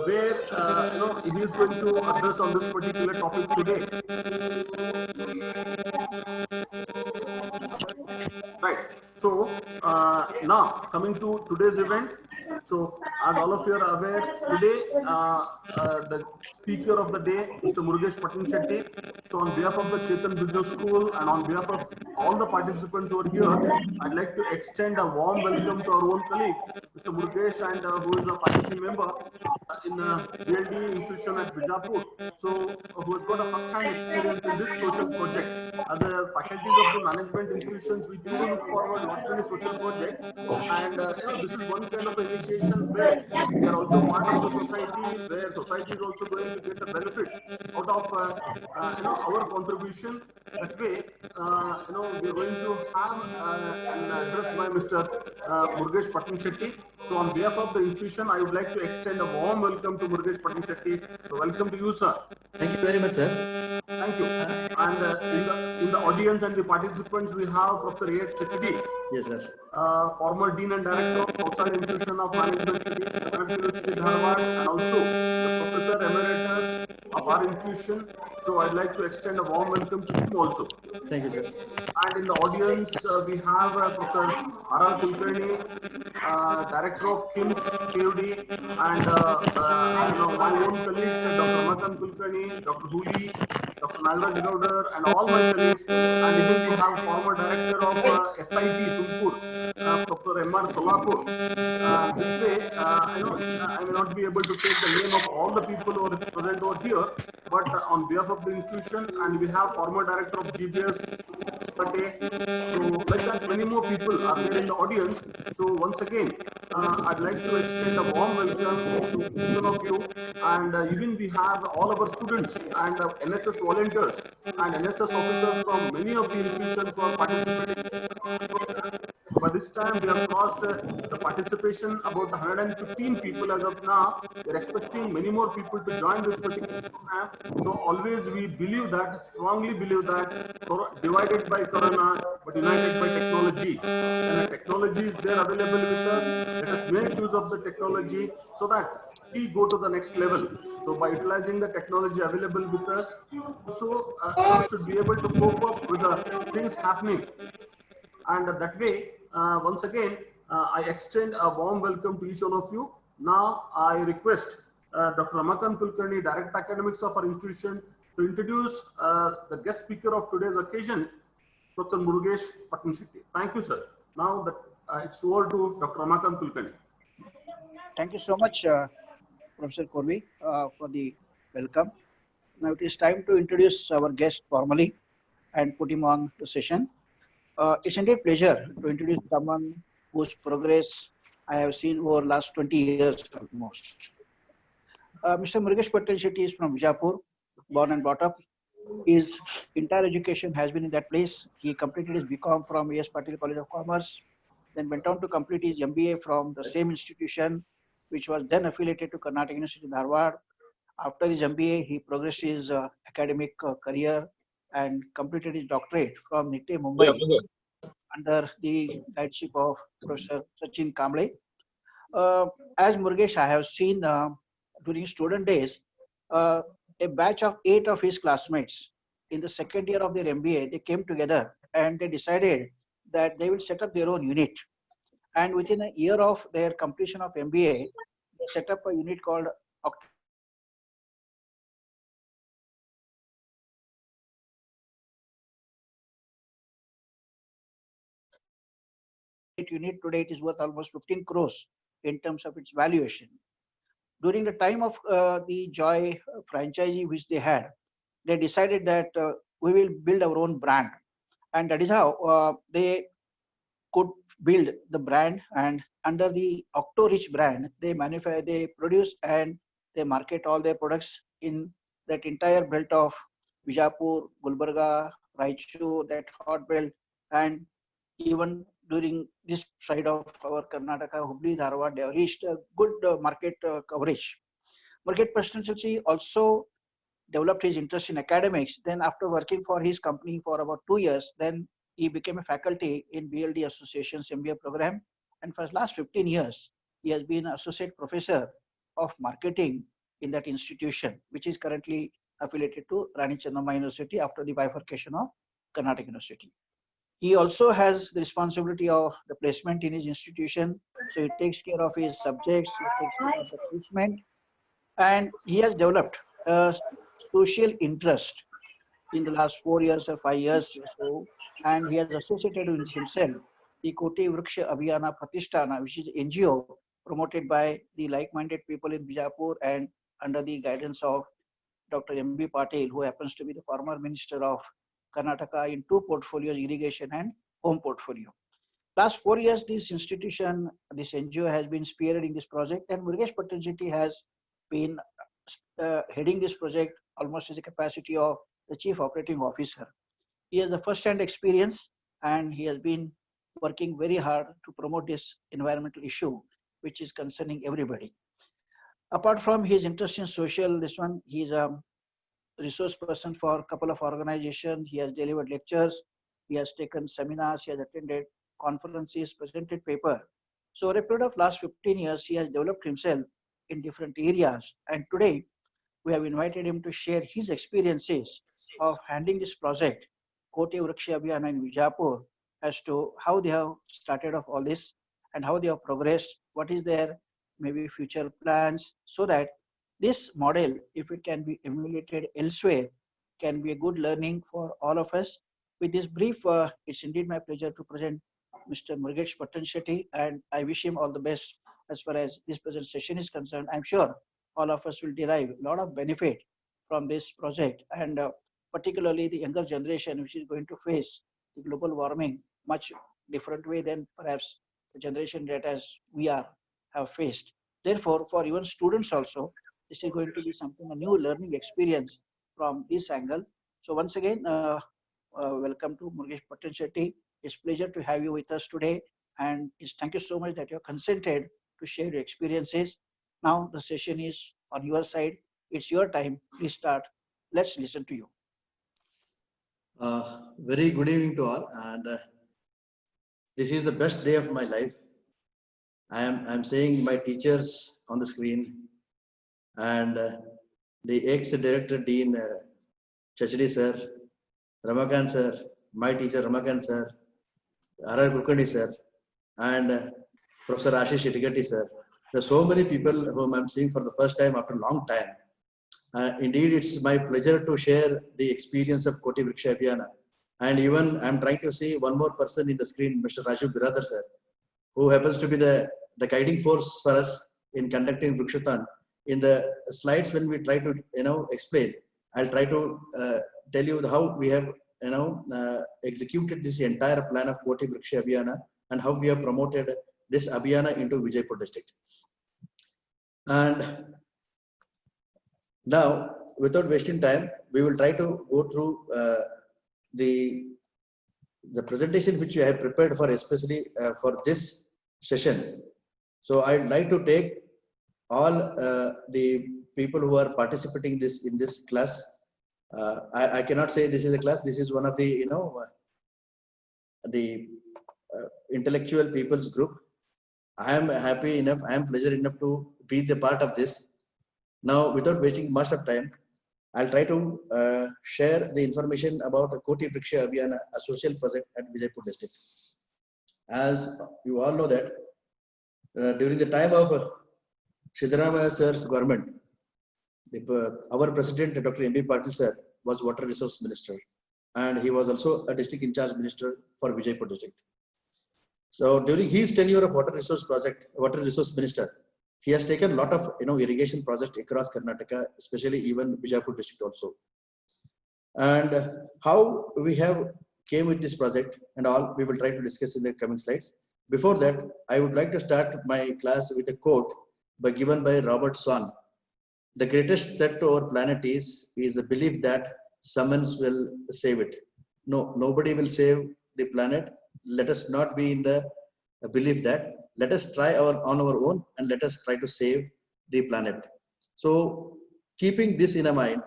where he is going to address on this particular topic today. Right. So now coming to today's event. So as all of you are aware, today the speaker of the day, Mr. Murugesh Patin Shetty. So on behalf of the Chetan Business School and on behalf of all the participants over here, I'd like to extend a warm welcome to our own colleague, Mr. Murugesh, and who is a faculty member in BLD institution at Bijapur. So who has got a first-hand experience in this social project. As a faculties of the management institutions, we do look forward lot many social projects, and this is one kind of initiation where we are also part of the society, where society is also going to get a benefit out of our contribution. That way, we are going to have an address by Mr. Murugesh Patin Shetty. So on behalf of the institution, I would like to extend a warm welcome to Murugesh Patin Shetty. So welcome to you, sir. Thank you very much, sir. Thank you. And in the audience and the participants, we have Professor A.S. Chitidi. Yes, sir. Former Dean and Director of Outside Institution of Management Studies, Connecticut University, Dharwad, and also the Professor Emeritus of our institution. So I'd like to extend a warm welcome to him also. Thank you, sir. And in the audience, we have Professor R.R. Kulkarni, Director of KIMS, KUD, and my own colleagues, Dr. Ramakant Kulkarni, Dr. Huli, Dr. Nagaraj Gaudar, and all my colleagues. And even we have former Director of SIT, Tumkur, Professor M.R. Solapur. This way, I may not be able to take the name of all the people who are present over here, but on behalf of the institution, and we have former Director of GBS, so like that, many more people are there in the audience. So once again, I'd like to extend a warm welcome to each one of you. And even we have all of our students and NSS volunteers and NSS officers from many of the institutions who are participating. By this time, we have crossed the participation about 115 people as of now. We are expecting many more people to join this particular program. So always we believe that, strongly believe that, divided by Corona, but united by technology. And the technology is there available with us. Let us make use of the technology so that we go to the next level. So by utilizing the technology available with us, so should be able to cope up with the things happening. And that way, once again, I extend a warm welcome to each one of you. Now, I request Dr. Ramakant Kulkarni, Director Academics of our institution, to introduce the guest speaker of today's occasion, Professor Murugesh Patin Shetty. Thank you, sir. Now, it's over to Dr. Ramakant Kulkarni. Thank you so much, Professor Korvi, for the welcome. Now, it is time to introduce our guest formally and put him on the session. It's indeed a pleasure to introduce someone whose progress I have seen over the last 20 years almost. Mr. Murugesh Patin Shetty is from Bijapur, born and brought up. His entire education has been in that place. He completed his BCom from A.S. Patil College of Commerce, then went on to complete his MBA from the same institution, which was then affiliated to Karnataka University, Dharwad. After his MBA, he progressed his academic career and completed his doctorate from NITE Mumbai under the guideship of Professor Sachin Kamble. As Murugesh, I have seen during student days, a batch of 8 of his classmates in the second year of their MBA, they came together and they decided that they will set up their own unit. And within a year of their completion of MBA, they set up a unit called unit. Today it is worth almost 15 crores in terms of its valuation. During the time of the Joy franchisee which they had, they decided that we will build our own brand, and that is how they could build the brand. And under the Octorich brand, they manufacture, they produce, and they market all their products in that entire belt of Bijapur, Gulbarga, Raichur, that hot belt, and even during this side of our Karnataka, Hubli, Dharwad, they have reached a good market coverage. Murugesh Patin Shetty also developed his interest in academics. Then after working for his company for about 2 years, then he became a faculty in BLD Association's MBA program. And for the last 15 years, he has been associate professor of marketing in that institution, which is currently affiliated to Rani Chennamma University after the bifurcation of Karnataka University. He also has the responsibility of the placement in his institution. So he takes care of his subjects, he takes care of the placement, and he has developed a social interest in the last 4 years or 5 years or so, and he has associated with himself the Koti Vriksha Abhiyana Pratishtana, which is NGO promoted by the like-minded people in Bijapur and under the guidance of Dr. M.B. Patil, who happens to be the former Minister of Karnataka in two portfolios, irrigation and home portfolio. Last 4 years, this institution, this NGO has been spearheading this project, and Mrugesh Pattanchetti has been heading this project almost as a capacity of the Chief Operating Officer. He has a first-hand experience, and he has been working very hard to promote this environmental issue, which is concerning everybody. Apart from his interest in social, he is a resource person for a couple of organizations. He has delivered lectures, he has taken seminars, he has attended conferences, presented paper. So over a period of last 15 years, he has developed himself in different areas. And today, we have invited him to share his experiences of handling this project, Koti Vriksha Abhiyana in Bijapur, as to how they have started off all this and how they have progressed, what is their maybe future plans, so that this model, if it can be emulated elsewhere, can be a good learning for all of us. With this brief, it's indeed my pleasure to present Mr. Mrugesh Pattanchetti, and I wish him all the best as far as this present session is concerned. I'm sure all of us will derive a lot of benefit from this project, and particularly the younger generation, which is going to face the global warming much different way than perhaps the generation that as we have faced. Therefore, for even students also, this is going to be something, a new learning experience from this angle. So once again, welcome to Mrugesh Pattanchetti. It's a pleasure to have you with us today, and thank you so much that you have consented to share your experiences. Now the session is on your side. It's your time. Please start. Let's listen to you. Very good evening to all, and this is the best day of my life. I'm seeing my teachers on the screen, and the ex-director Dean Chachdi sir, Ramakant sir, my teacher Ramakant sir, R.R. Kulkarni sir, and Professor Ashish Shettigatti sir. There are so many people whom I'm seeing for the first time after a long time. Indeed, it's my pleasure to share the experience of Koti Vriksha Abhiyana. And even I'm trying to see one more person in the screen, Mr. Raju Biradar sir, who happens to be the guiding force for us in conducting Vrikshatan. In the slides, when we try to explain, I'll try to tell you how we have executed this entire plan of Koti Vriksha Abhiyana and how we have promoted this Abhiyana into Vijaypur district. And now, without wasting time, we will try to go through the presentation which I have prepared for, especially for this session. So I'd like to take all the people who are participating in this class. I cannot say this is a class. This is one of the intellectual people's group. I am happy enough. I am pleasure enough to be the part of this. Now, without wasting much of time, I'll try to share the information about the Koti Vriksha Abhiyana, a social project at Vijaypur district. As you all know that during the time of Siddaramaiah sir's government, our president, Dr. M.B. Patil sir, was water resource minister, and he was also a district in charge minister for Vijaypur district. So during his tenure of water resource minister, he has taken a lot of irrigation projects across Karnataka, especially even Bijapur district also. And how we have came with this project and all, we will try to discuss in the coming slides. Before that, I would like to start my class with a quote given by Robert Swan. The greatest threat to our planet is the belief that someone will save it. No, nobody will save the planet. Let us not be in the belief that. Let us try on our own, and let us try to save the planet. So keeping this in mind,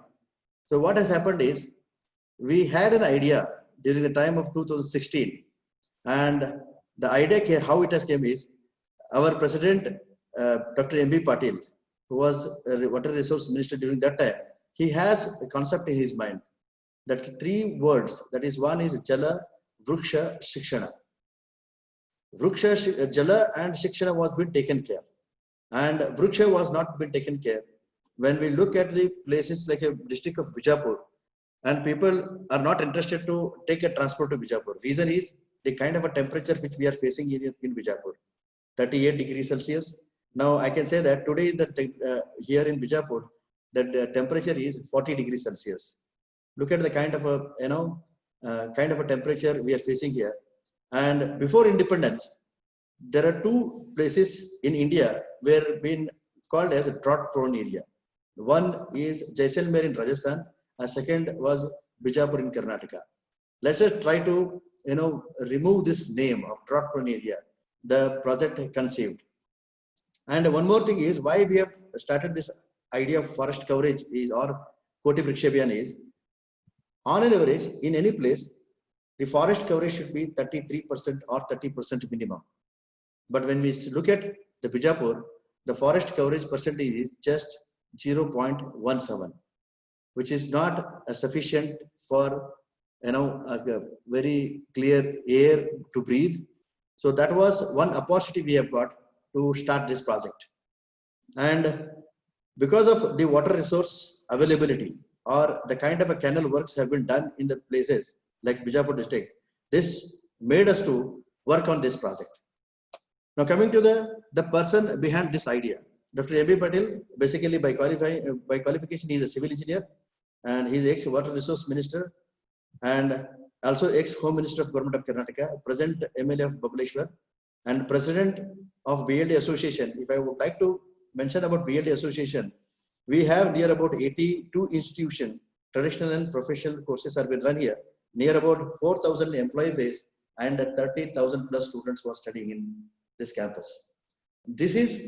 so what has happened is we had an idea during the time of 2016, and the idea how it has came is our president Dr. M.B. Patil who was a water resource minister during that time, he has a concept in his mind that three words, that is, one is Jala, Vriksha, Shikshana. Vriksha, Jala and Shikshana was being taken care, and Vriksha was not being taken care. When we look at the places like a district of Bijapur, and people are not interested to take a transport to Bijapur. Reason is the kind of a temperature which we are facing in Bijapur, 38 degrees Celsius. Now I can say that today here in Bijapur, the temperature is 40 degrees Celsius. Look at the kind of a temperature we are facing here. And before independence, there are two places in India where been called as a drought-prone area. One is Jaisalmer in Rajasthan, and second was Bijapur in Karnataka. Let's just try to remove this name of drought-prone area. The project conceived. And one more thing is why we have started this idea of forest coverage is, or Koti Vriksha Abhiyan is, on an average in any place, the forest coverage should be 33% or 30% minimum. But when we look at the Bijapur, the forest coverage percentage is just 0.17, which is not sufficient for a very clear air to breathe. So that was one opportunity we have got to start this project. And because of the water resource availability or the kind of a canal works have been done in the places like Bijapur district, this made us to work on this project. Now coming to the person behind this idea, Dr. A.B. Patil, basically by qualification, he is a civil engineer, and he is ex-water resource minister and also ex-home minister of government of Karnataka, present MLA of Babaleshwar, and president of BLD Association. If I would like to mention about BLD Association, we have near about 82 institutions, traditional and professional courses are being run here, near about 4,000 employee base and 30,000 plus students who are studying in this campus. This is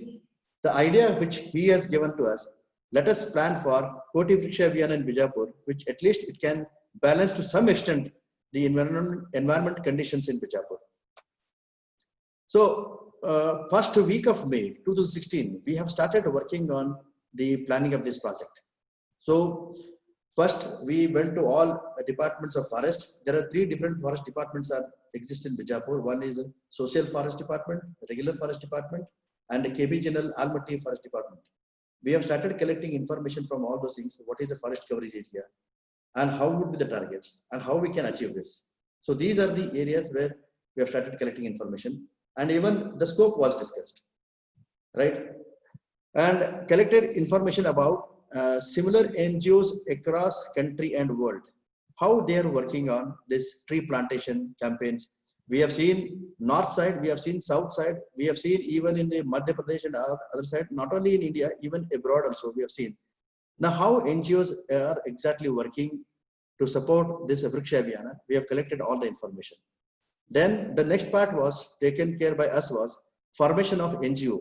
the idea which he has given to us. Let us plan for Koti Vriksha Abhiyan in Bijapur, which at least it can balance to some extent the environment conditions in Bijapur. So first week of May 2016, we have started working on the planning of this project. So first we went to all departments of forest. There are three different forest departments that exist in Bijapur. One is a social forest department, regular forest department, and a KB General Almaty Forest Department. We have started collecting information from all those things. What is the forest coverage area, and how would be the targets, and how we can achieve this. So these are the areas where we have started collecting information, and even the scope was discussed, right? And collected information about similar NGOs across country and world, how they are working on this tree plantation campaigns. We have seen north side, we have seen south side, we have seen even in the Madhya Pradesh and other side, not only in India, even abroad also we have seen. Now how NGOs are exactly working to support this Vriksha Abhiyan, we have collected all the information. Then the next part was taken care by us was formation of NGO.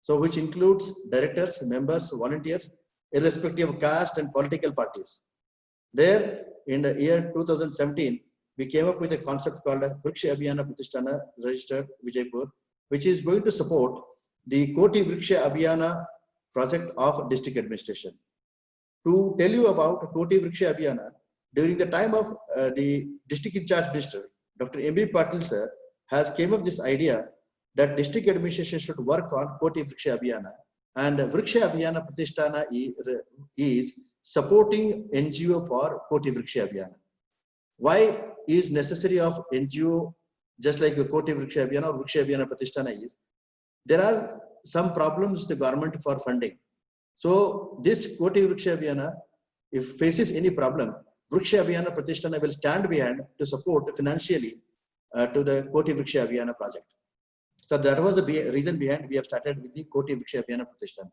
So which includes directors, members, volunteers, irrespective of caste and political parties. There in the year 2017, we came up with a concept called Vriksha Abhiyan Pratishtana Registered Vijaypur, which is going to support the Koti Vriksha Abhiyan project of district administration. To tell you about Koti Vriksha Abhiyan, during the time of the district in charge minister, Dr. M.B. Patil sir has came up this idea that district administration should work on Koti Vriksha Abhiyan, and Vriksha Abhiyan Pratishtana is supporting NGO for Koti Vriksha Abhiyan. Why is necessary of NGO just like a Koti Vriksha Abhiyan or Vriksha Abhiyan Pratishtana is? There are some problems with the government for funding. So this Koti Vriksha Abhiyan, if faces any problem, Vriksha Abhiyan Pratishtana will stand behind to support financially to the Koti Vriksha Abhiyan project. So that was the reason behind we have started with the Koti Vriksha Abhiyan Pratishtana.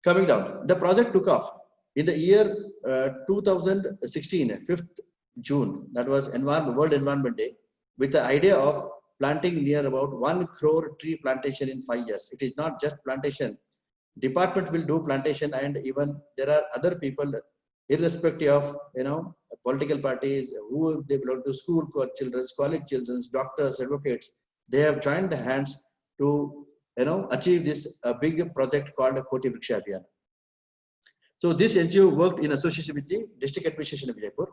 Coming down, the project took off in the year 2016, 5th June, that was World Environment Day, with the idea of planting near about 1 crore tree plantation in 5 years. It is not just plantation. Department will do plantation, and even there are other people, irrespective of political parties, who they belong to, school children, college children, doctors, advocates. They have joined hands to achieve this big project called Koti Vriksha Abhiyan. So this NGO worked in association with the district administration of Vijaypur.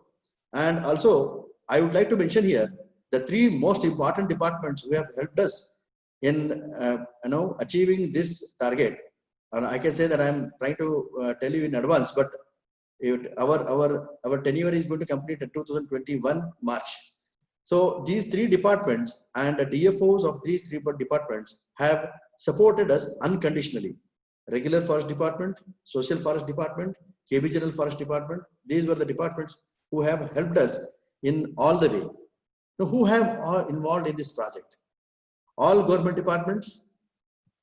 And also, I would like to mention here the three most important departments who have helped us in achieving this target. And I can say that I am trying to tell you in advance, but our tenure is going to complete in 2021 March. So these three departments and the DFOs of these three departments have supported us unconditionally. Regular Forest Department, Social Forest Department, KB General Forest Department. These were the departments who have helped us in all the way. Now, who have all involved in this project? All government departments,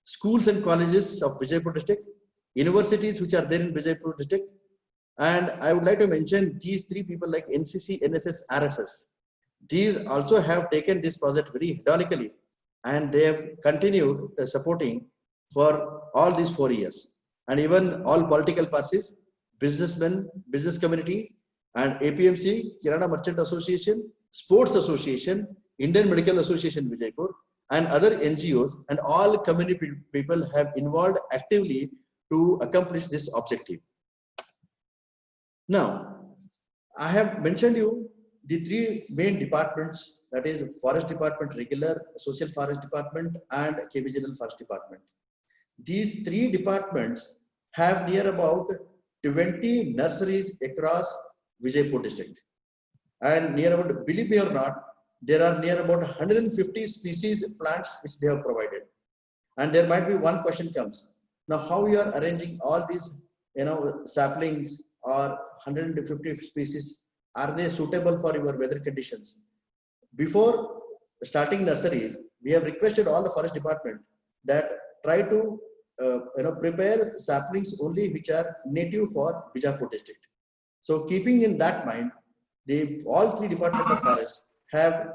schools and colleges of Vijaypur district, universities which are there in Vijaypur district. And I would like to mention these three people like NCC, NSS, RSS. These also have taken this project very hedonically, and they have continued supporting for all these 4 years. And even all political parties, businessmen, business community, and APMC, Kirana Merchant Association, Sports Association, Indian Medical Association Vijaypur, and other NGOs and all community people have involved actively to accomplish this objective. Now, I have mentioned you the three main departments, that is Forest Department, Regular, Social Forest Department, and KB General Forest Department. These three departments have near about 20 nurseries across Vijaypur district. And near about, believe me or not, there are near about 150 species plants which they have provided. And there might be one question comes. Now, how you are arranging all these, saplings or 150 species, are they suitable for your weather conditions? Before starting nurseries, we have requested all the forest department that try to prepare saplings only which are native for Bijapur district. So keeping in that mind, all three departments of forest have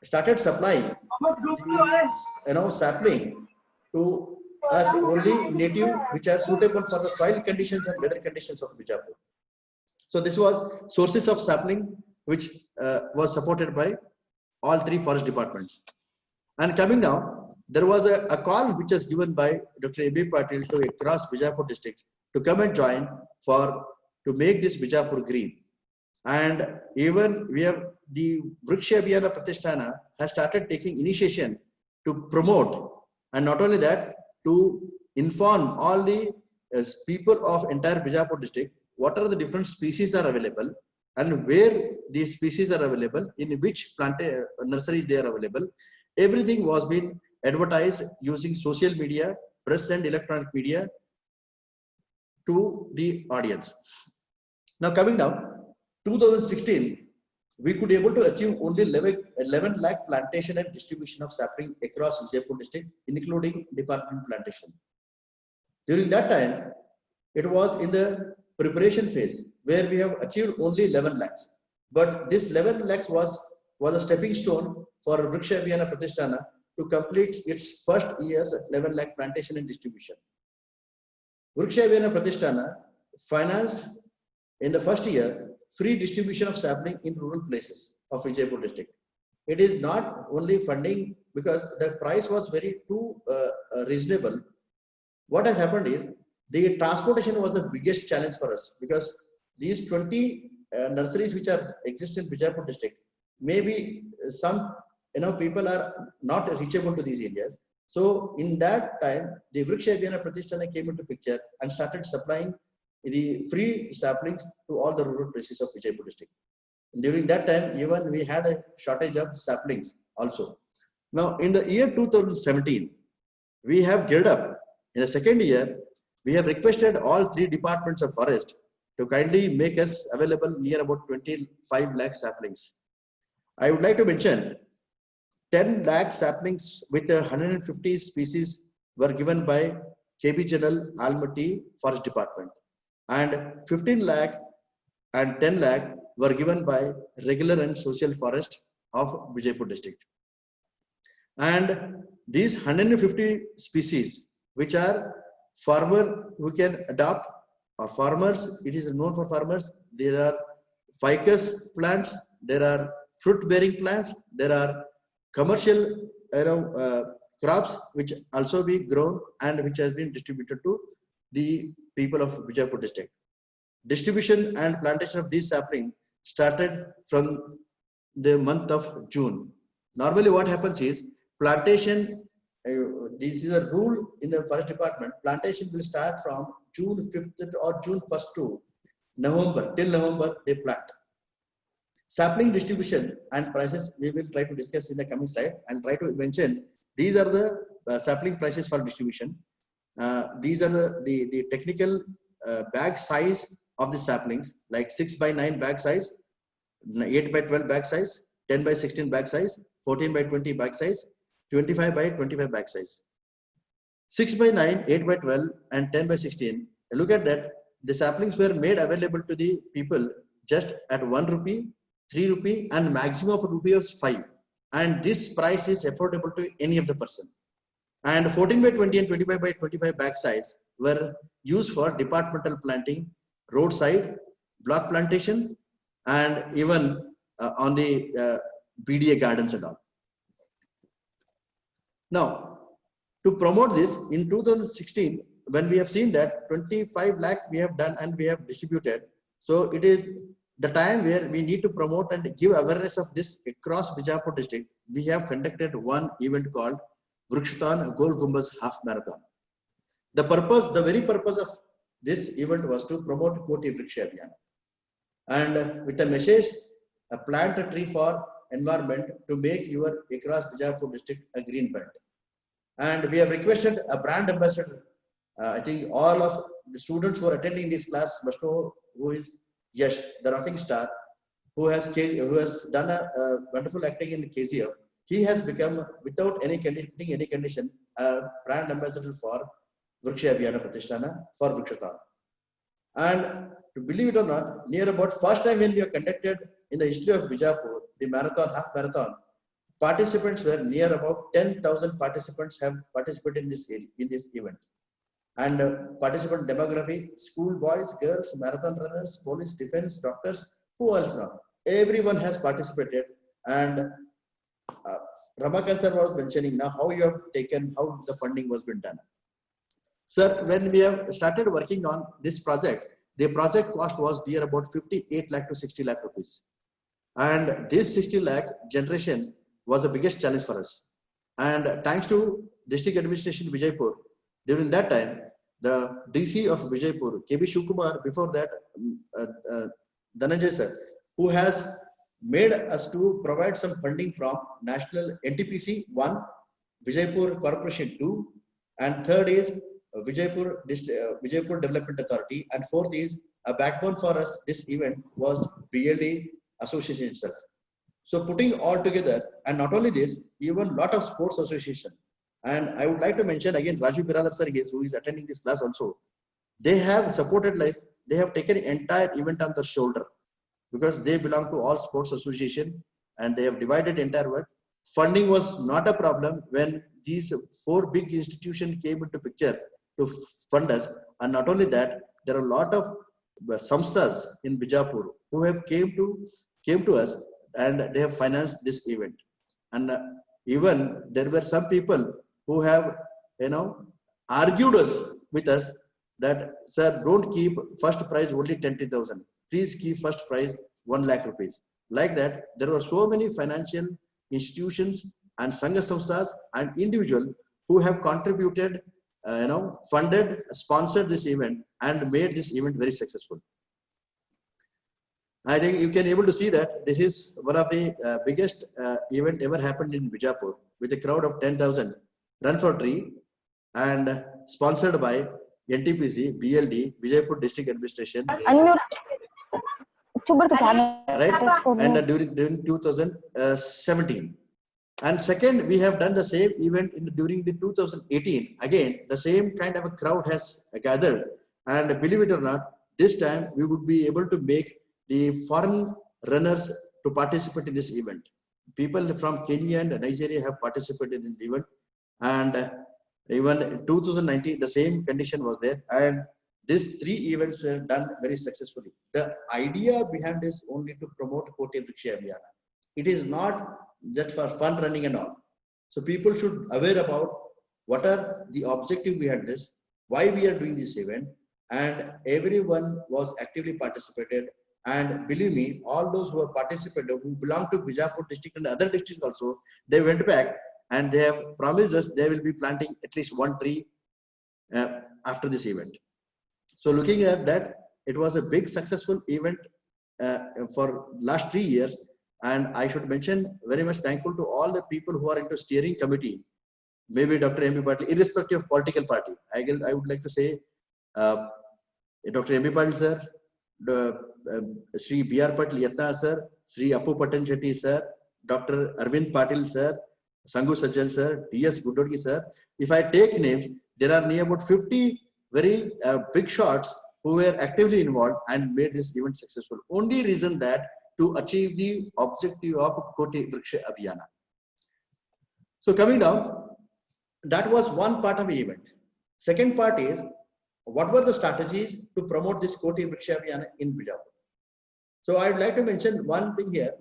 started supplying sapling to us only native which are suitable for the soil conditions and weather conditions of Bijapur. So this was sources of sapling which was supported by all three forest departments. And coming now, there was a call which was given by Dr. A.B. Patil to across Bijapur district to come and join to make this Bijapur green. And even we have the Vriksha Abhiyana Pratishtana has started taking initiation to promote, and not only that, to inform all the people of entire Bijapur district what are the different species are available and where these species are available, in which nurseries they are available. Everything was being advertised using social media, press and electronic media to the audience. Now coming down, 2016, we could able to achieve only 11 lakh plantation and distribution of sapling across Vijaypur district, including department plantation. During that time, it was in the preparation phase where we have achieved only 11 lakhs. But this 11 lakhs was a stepping stone for Vriksha Abhiyana Pratishtana to complete its first year's 11 lakh plantation and distribution. Vriksha Abhiyana Pratishtana financed in the first year free distribution of sapling in rural places of Vijaypur district. It is not only funding because the price was very too reasonable. What has happened is the transportation was the biggest challenge for us, because these 20 nurseries which are exist in Bijapur district, maybe some people are not reachable to these areas. So in that time, the Vriksha Abhiyana Pratishtana came into picture and started supplying the free saplings to all the rural places of Vijaypur district. During that time, even we had a shortage of saplings also. Now in the year 2017, we have geared up. In the second year, we have requested all three departments of forest to kindly make us available near about 25 lakh saplings. I would like to mention 10 lakh saplings with 150 species were given by KB General Almaty Forest Department, and 15 lakh and 10 lakh were given by Regular and Social Forest of Vijaypur district. And these 150 species which are farmer who can adopt, or farmers, it is known for farmers. There are ficus plants, there are fruit bearing plants, there are commercial crops which also be grown and which has been distributed to the people of Bijapur district. Distribution and plantation of these sapling started from the month of June. Normally what happens is plantation, this is a rule in the forest department, plantation will start from June 5th or June 1st to November, till November they plant. Sapling distribution and prices we will try to discuss in the coming slide and try to mention these are the sapling prices for distribution. These are the technical bag size of the saplings, like 6x9 bag size, 8x12 bag size, 10x16 bag size, 14x20 bag size, 25x25 bag size. 6x9, 8x12 and 10x16. Look at that. The saplings were made available to the people just at 1 rupee, 3 rupee and maximum of rupee of 5. And this price is affordable to any of the person. And 14x20 and 25x25 bag size were used for departmental planting, roadside, block plantation, and even on the BDA gardens and all. Now, to promote this, in 2016, when we have seen that 25 lakh we have done and we have distributed, so it is the time where we need to promote and give awareness of this across Bijapur district. We have conducted one event called Vrikshaton Gol Gumbaz Half Marathon. The purpose, the very purpose of this event was to promote Koti Vriksha Abhiyan. And with a message, plant a tree for environment to make your across Bijapur district a green belt. And we have requested a brand ambassador. I think all of the students who are attending this class must know who is Yash, the rocking star, who has done a wonderful acting in KGF. He has become, without any condition, a brand ambassador for Vriksha Abhiyana Pratishtana for Vrikshaton. And to believe it or not, near about first time when we have conducted in the history of Bijapur, the marathon, half marathon, participants were near about 10,000 participants have participated in this event. And participant demography, school boys, girls, marathon runners, police, defense, doctors, who else not? Everyone has participated. And Ramakant sir was mentioning now how you have taken, how the funding was been done. Sir, when we have started working on this project, the project cost was near about 58 lakh to 60 lakh rupees. And this 60 lakh generation was the biggest challenge for us. And thanks to district administration Vijaypur, during that time, the DC of Vijaypur, KB Shivkumar, before that, Dhananjay sir, who has made us to provide some funding from National NTPC 1, Vijaypur Corporation 2, and third is Vijaypur Development Authority, and fourth is a backbone for us. This event was BLD Association itself. So putting all together, and not only this, even lot of sports association. And I would like to mention again, Raju Biradar sir, who is attending this class also. They have supported, like they have taken entire event on their shoulder because they belong to all sports association and they have divided entire work. Funding was not a problem when these 4 big institutions came into picture to fund us. And not only that, there are a lot of samsthas in Bijapur who have came to us and they have financed this event. And even there were some people who have, argued us with us that, sir, don't keep first prize only 20,000. Please keep first prize 1 lakh rupees. Like that, there were so many financial institutions and Sangha Samsthas and individuals who have contributed, funded, sponsored this event and made this event very successful. I think you can able to see that this is one of the biggest event ever happened in Bijapur with a crowd of 10,000. Run for Tree and sponsored by NTPC, BLD, Vijaypur District Administration. Right? And during 2017. And second, we have done the same event during the 2018. Again, the same kind of a crowd has gathered. And believe it or not, this time we would be able to make the foreign runners to participate in this event. People from Kenya and Nigeria have participated in the event. And even 2019, the same condition was there. And these 3 events were done very successfully. The idea behind this only to promote Koti Vriksha Abhiyana. It is not just for fun running and all. So people should aware about what are the objective behind this, why we are doing this event, and everyone was actively participated. And believe me, all those who have participated, who belong to Bijapur district and other districts also, they went back and they have promised us they will be planting at least one tree after this event. So looking at that, it was a big successful event for last 3 years. And I should mention very much thankful to all the people who are into steering committee, maybe Dr. M.B. Patil, irrespective of political party. I would like to say Dr. M.B. Patil sir, Sri B.R. Patil Yatna sir, Sri Appu Patan Chetty sir, Dr. Arvind Patil sir, Sangu Sajjan sir, D.S. Gudodgi sir. If I take names, there are near about 50 very big shots who were actively involved and made this event successful. Only reason that to achieve the objective of Koti Vriksha Abhiyana. So coming down, that was one part of the event. Second part is, what were the strategies to promote this Koti Vriksha Abhiyana in Bijapur? So I'd like to mention one thing here.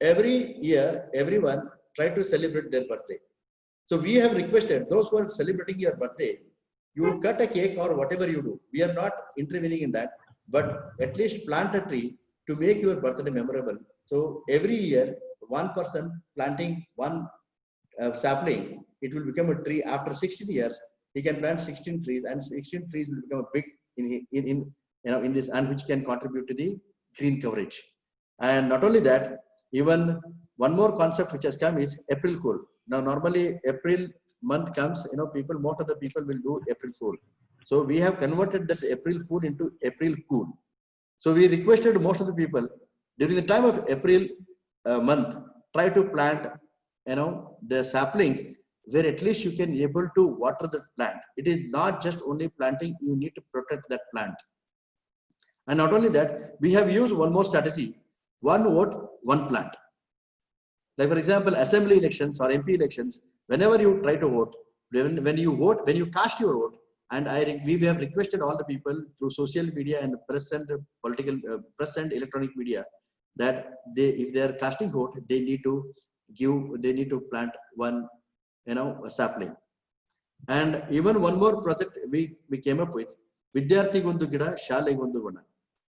Every year, everyone try to celebrate their birthday. So we have requested those who are celebrating your birthday, you cut a cake or whatever you do. We are not intervening in that, but at least plant a tree to make your birthday memorable. So every year, one person planting one sapling, it will become a tree. After 16 years, he can plant 16 trees, and 16 trees will become a big in this, and which can contribute to the green coverage. And not only that, even one more concept which has come is April Fool. Now, normally April month comes, most of the people will do April Fool. So we have converted that April Fool into April Cool. So we requested most of the people during the time of April month, try to plant, the saplings where at least you can able to water the plant. It is not just only planting, you need to protect that plant. And not only that, we have used one more strategy, one vote, one plant. Like for example, assembly elections or MP elections, whenever you try to vote, when you cast your vote, and we have requested all the people through social media and press and political press and electronic media that if they are casting vote, they need to plant one, a sapling. And even one more project we came up with, Vidyarthi Gundu Gida, Shale Gundu Vana.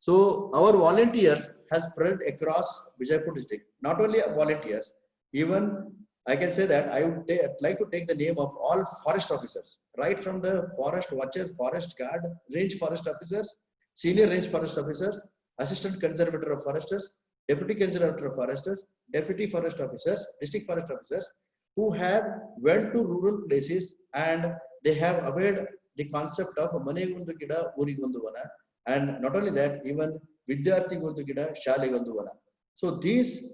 So our volunteers has spread across Bijapur district. Not only volunteers, even I can say that I would like to take the name of all forest officers, right from the forest watcher, forest guard, range forest officers, senior range forest officers, assistant conservator of foresters, deputy conservator of foresters, deputy forest officers, district forest officers, who have went to rural places and they have aware the concept of Mane Gundu Gida, Uri Gundu Vana. And not only that, even Vidyarthi Gundu Gida, Shale Gundu Vana. So these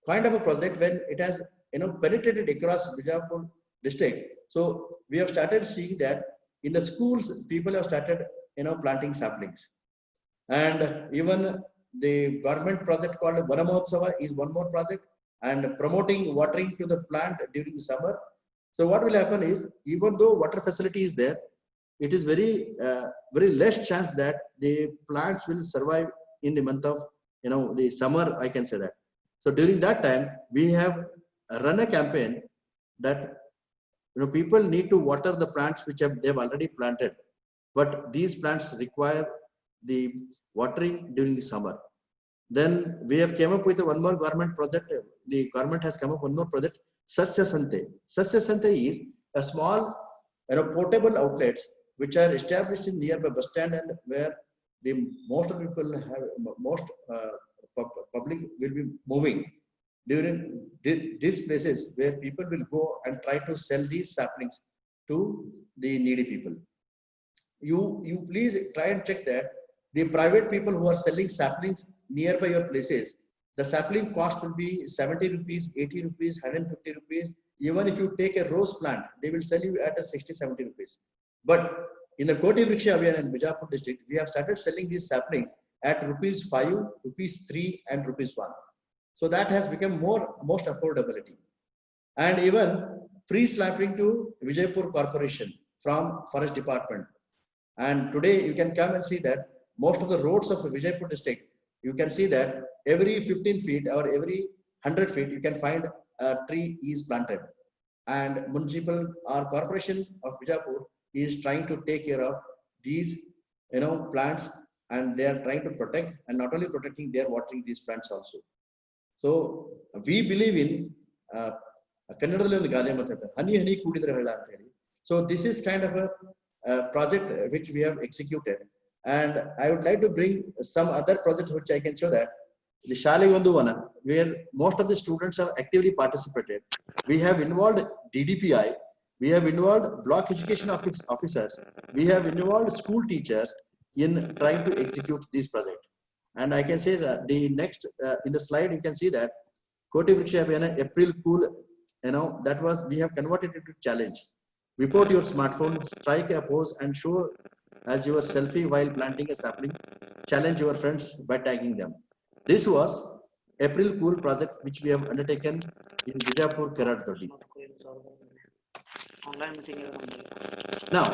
kind of a project, when it has penetrated across Bijapur district, so we have started seeing that in the schools, people have started planting saplings. And even the government project called Vana Mahotsava is one more project, and promoting watering to the plant during the summer. So what will happen is, even though water facility is there, it is very less chance that the plants will survive in the month of the summer, I can say that. So during that time, we have run a campaign that people need to water the plants which they've already planted, but these plants require the watering during the summer. Then we have came up with one more government project. The government has come up with one more project, Sasya Sante. Sasya Sante is a small portable outlets which are established in nearby bus stand, and where the most of people public will be moving during these places, where people will go and try to sell these saplings to the needy people. You please try and check that the private people who are selling saplings nearby your places, the sapling cost will be 70 rupees, 80 rupees, 150 rupees. Even if you take a rose plant, they will sell you at a 60, 70 rupees. But in the Koti Vriksha Abhiyana in Bijapur district, we have started selling these saplings at rupees 5, rupees 3 and rupees 1. So that has become most affordability. And even free sapling to Vijaypur Corporation from Forest Department. And today you can come and see that most of the roads of the Vijaypur district, you can see that every 15 feet or every 100 feet, you can find a tree is planted. and municipal or corporation of Bijapur is trying to take care of these, plants, and they are trying to protect, and not only protecting, they are watering these plants also. So we believe in ಕನ್ನಡದಲ್ಲಿ ಒಂದು ಗಾದೆ ಮಾತಾಡ್ತಾರೆ, ಹನಿ ಹನಿ ಕೂಡಿದ್ರೆ ಹಳ್ಳ ಅಂತ ಹೇಳಿ. So this is kind of a project which we have executed, and I would like to bring some other projects which I can show that. The Shale Vanduvana, where most of the students have actively participated. We have involved DDPI, we have involved block education officers, we have involved school teachers in trying to execute this project. And I can say that the next, in the slide, you can see that Koti Vriksha Abhiyana April Cool, that was, we have converted it to challenge. Report your smartphone, strike a pose and show as your selfie while planting a sapling. Challenge your friends by tagging them. This was April Cool project which we have undertaken in Bijapur, Karadodi. Now,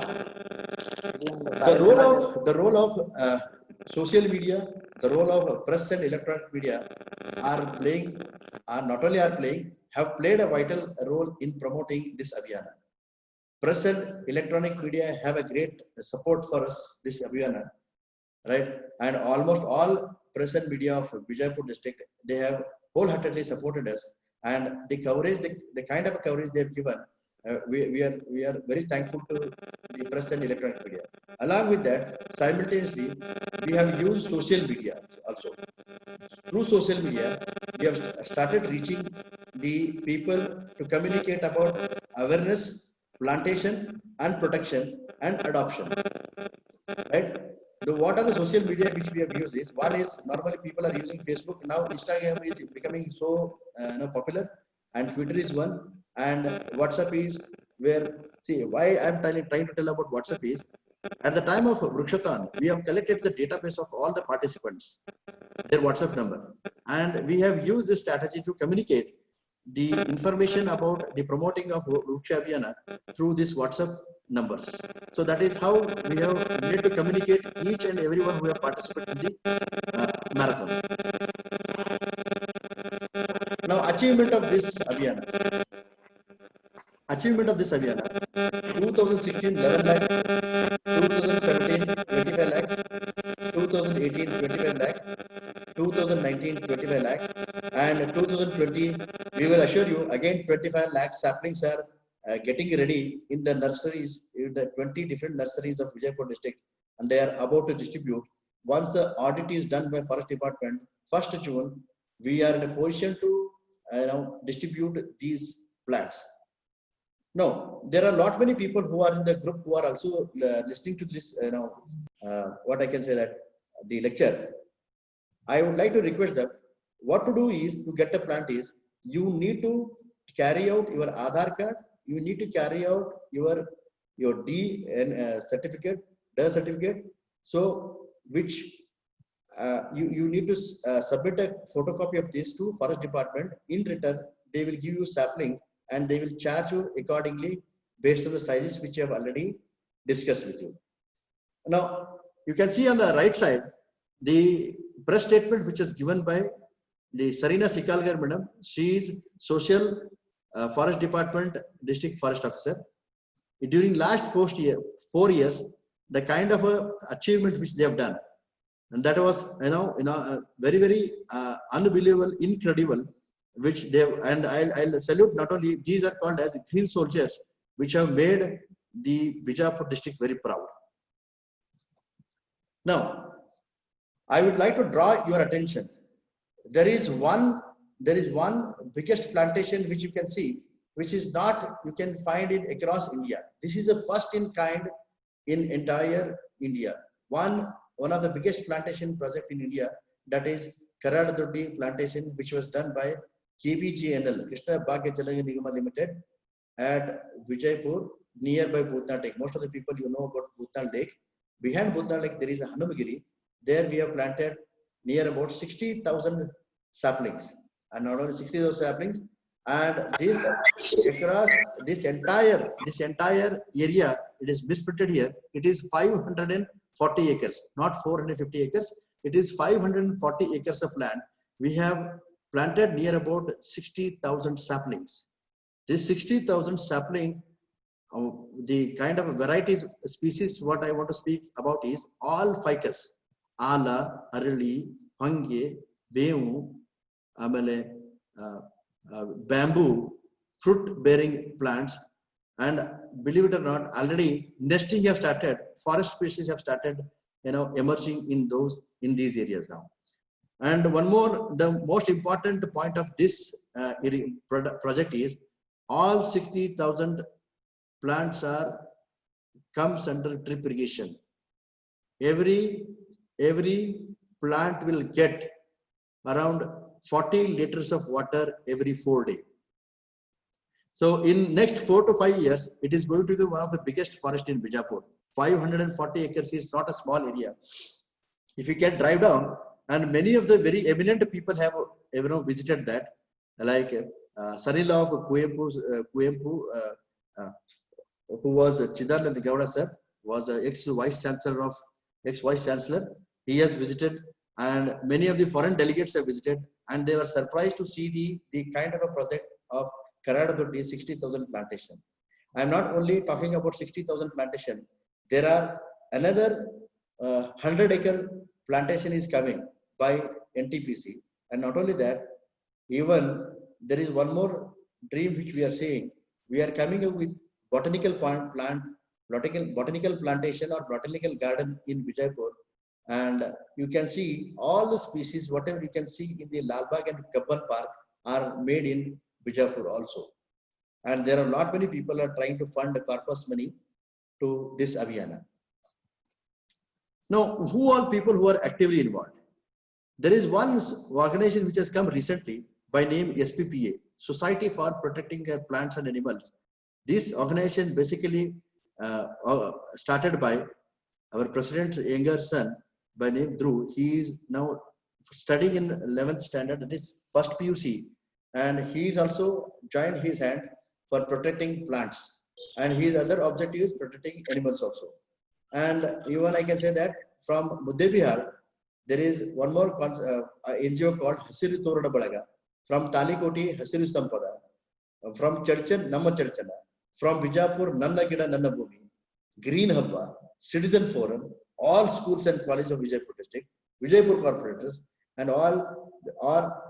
the role of social media, the role of press and electronic media have played a vital role in promoting this Abhiyana. Press and electronic media have a great support for us, this Abhiyana, right? And almost all press and media of Bijapur district, they have wholeheartedly supported us, and the coverage, the kind of coverage they have given, we are very thankful to the press and electronic media. Along with that, simultaneously, we have used social media also. Through social media, we have started reaching the people to communicate about awareness, plantation and protection and adoption, right? What are the social media which we have used is, one is normally people are using Facebook. Now Instagram is becoming so popular, and Twitter is one, and WhatsApp is where, see why I'm trying to tell about WhatsApp is, at the time of Vrikshathon, we have collected the database of all the participants, their WhatsApp number, and we have used this strategy to communicate the information about the promoting of Vriksha Abhiyana through this WhatsApp numbers. So that is how we have needed to communicate each and everyone who have participated in the marathon. Now, achievement of this Abhiyana. 2016 11 lakh, 2017 25 lakh, 2018 25 lakh, 2019 25 lakh, and 2020 we will assure you again 25 lakh saplings are getting ready in the nurseries, in the 20 different nurseries of Bijapur district, and they are about to distribute. Once the audit is done by Forest Department, 1st June, we are in a position to distribute these plants. Now, there are lot many people who are in the group who are also listening to this, what I can say that the lecture. I would like to request them, what to do is, to get a plant is, you need to carry out your Aadhaar card, you need to carry out your D and certificate, so which you need to submit a photocopy of this to Forest Department. In return, they will give you saplings, and they will charge you accordingly based on the sizes which I have already discussed with you. Now, you can see on the right side, the press statement which is given by the Sarina Sikalgar madam. She is Social Forest Department District Forest Officer. During last 4 years, the kind of achievement which they have done, and that was very, very unbelievable, incredible, which they have, and I'll salute not only, these are called as green soldiers, which have made the Bijapur district very proud. Now, I would like to draw your attention. There is one biggest plantation which you can see, which is not, you can find it across India. This is a first in kind in entire India. One of the biggest plantation project in India, that is Karadodi plantation, which was done by KBJNL, Krishna Bhagya Jala Nigama Limited, at Vijaypur, nearby Bhutna Lake. Most of the people you know about Bhutna Lake. Behind Bhutna Lake, there is a Hanumagiri. There we have planted near about 60,000 saplings, and not only 60,000 saplings, and this across this entire area, it is misprinted here. It is 540 acres, not 450 acres. It is 540 acres of land. We have planted near about 60,000 saplings. This 60,000 sapling, the kind of varieties, species, what I want to speak about is all ficus, ala, arali, hange, bevu, amele, bamboo, fruit bearing plants, and believe it or not, already nesting have started, forest species have started, emerging in these areas now. And one more, the most important point of this project is all 60,000 plants comes under drip irrigation. Every plant will get around 40 liters of water every 4 days. So in next 4 to 5 years, it is going to be one of the biggest forest in Bijapur. 540 acres is not a small area. If you can drive down, and many of the very eminent people have visited that, like son-in-law of Kuvempu, who was Chidanand Gowda sir, was ex-vice chancellor. He has visited, and many of the foreign delegates have visited, and they were surprised to see the kind of a project of Karadadurdi 60,000 plantation. I am not only talking about 60,000 plantation. There are another 100-acre plantation is coming by NTPC, and not only that, even there is one more dream which we are seeing. We are coming up with botanical plantation or botanical garden in Bijapur, and you can see all the species, whatever you can see in the Lalbagh and Kabban Park, are made in Bijapur also. And there are not many people are trying to fund the corpus money to this Abhiyana. Now, who are people who are actively involved? There is one organization which has come recently by name SPPA, Society for Protecting Plants and Animals. This organization basically started by our president's younger son by name Dhruv. He is now studying in 11th standard, that is first PUC, and he is also joined his hand for protecting plants, and his other objective is protecting animals also. And even I can say that from Muddebihar, there is one more NGO called Hasiru Torada Balaga, from Talikoti Hasiru Sampada, from Churchan Namma Churchana, from Bijapur Nanna Gida Nanna Bhumi, Green Habba, Citizen Forum, all schools and colleges of Vijaypur district, Vijaypur corporators, and all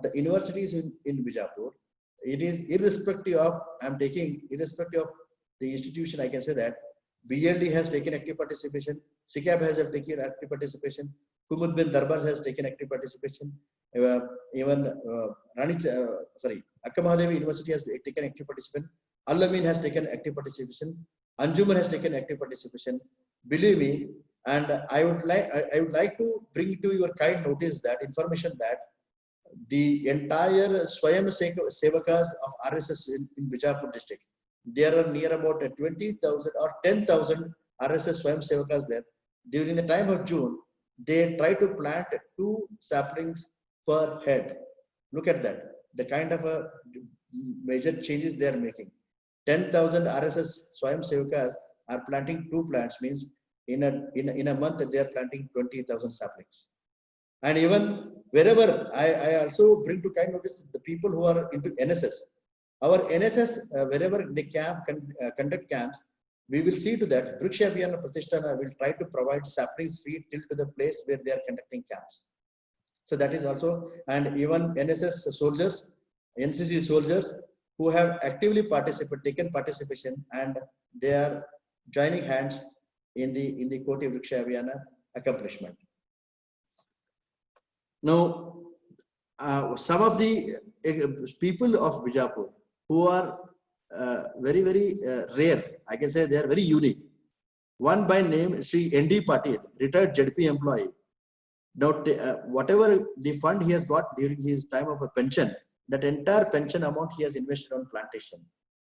the universities in Bijapur. It is irrespective of, irrespective of the institution, I can say that BLD has taken active participation, SICAB has taken active participation, Kumud bin Darbar has taken active participation, even Akka Mahadevi University has taken active participation, Al-Amin has taken active participation, Anjuman has taken active participation. Believe me, and I would like to bring to your kind notice that information that the entire Swayam Sevakas of RSS in Bijapur district, there are near about 20,000 or 10,000 RSS Swayam Sevakas there. During the time of June, they try to plant 2 saplings per head. Look at that, the kind of a major changes they are making. 10,000 RSS Swayam Sevakas are planting 2 plants, means in a month they are planting 20,000 saplings. And even wherever I also bring to kind notice the people who are into NSS. Our NSS, wherever they conduct camps, we will see to that Vriksha Abhiyana Pratishtana will try to provide saplings free till to the place where they are conducting camps. So that is also, and even NSS soldiers, NCC soldiers who have actively taken participation, and they are joining hands in the Koti Vriksha Abhiyana accomplishment. Now, some of the people of Bijapur who are very, very rare, I can say they are very unique. One by name Sri N.D. Patil, retired ZP employee. Now, whatever the fund he has got during his time of a pension, that entire pension amount he has invested on plantation.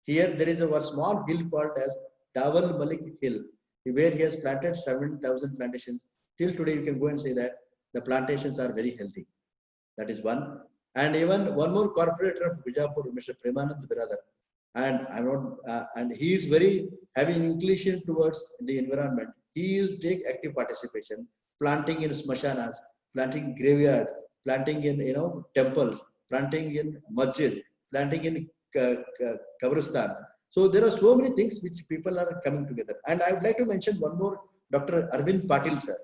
Here there is a small hill called as Dawal Malik Hill, where he has planted 7,000 plantations. Till today, you can go and say that the plantations are very healthy. That is one. And even one more corporator of Bijapur, Mr. Premanand Brother, and he is very having inclination towards the environment. He will take active participation, planting in smashanas, planting graveyard, planting in temples, planting in masjid, planting in Kabristan. So there are so many things which people are coming together. And I would like to mention one more, Dr. Arvind Patil sir,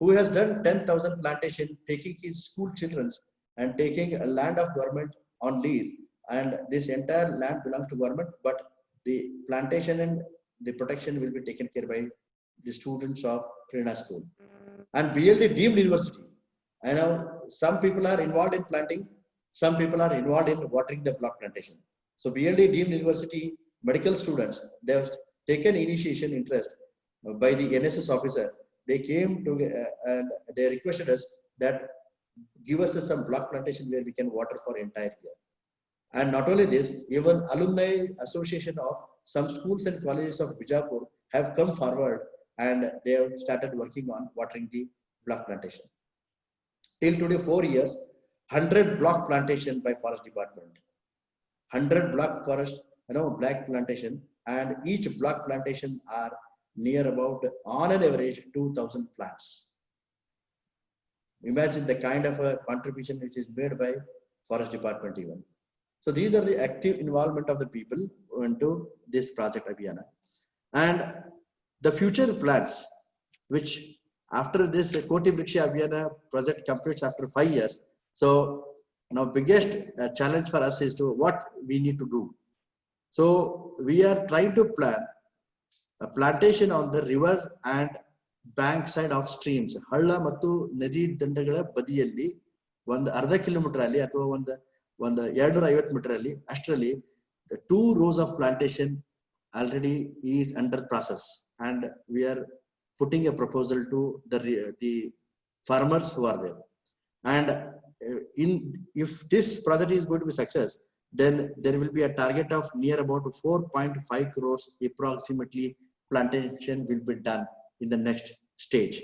who has done 10,000 plantation, taking his school children and taking a land of government on lease. And this entire land belongs to government, but the plantation and the protection will be taken care by the students of Prerna School. And BLD deemed university. I know some people are involved in planting, some people are involved in watering the block plantation. So BLD deemed university medical students, they have taken initiation interest by the NSS officer. They came to and they requested us that give us some block plantation where we can water for entire year. And not only this, even alumni association of some schools and colleges of Bijapur have come forward and they have started working on watering the block plantation. Till today, 4 years, 100 block plantation by forest department, 100 block forest, black plantation, and each block plantation are near about, on an average, 2,000 plants. Imagine the kind of a contribution which is made by forest department even. So these are the active involvement of the people into this project Abhiyana. And the future plans, which after this Koti Vriksha Abhiyana project completes after 5 years. So now biggest challenge for us is to what we need to do. So we are trying to plan a plantation on the river and bank side of streams. Halla mattu nadi dandagala badiyalli ಒಂದು ಅರ್ಧ kilometre ಅಲ್ಲಿ ಅಥವಾ ಒಂದು 250 metre ಅಲ್ಲಿ ಅಷ್ಟರಲ್ಲಿ 2 rows of plantation already is under process, and we are putting a proposal to the farmers who are there. And if this project is going to be success, then there will be a target of near about 4.5 crores approximately plantation will be done in the next stage.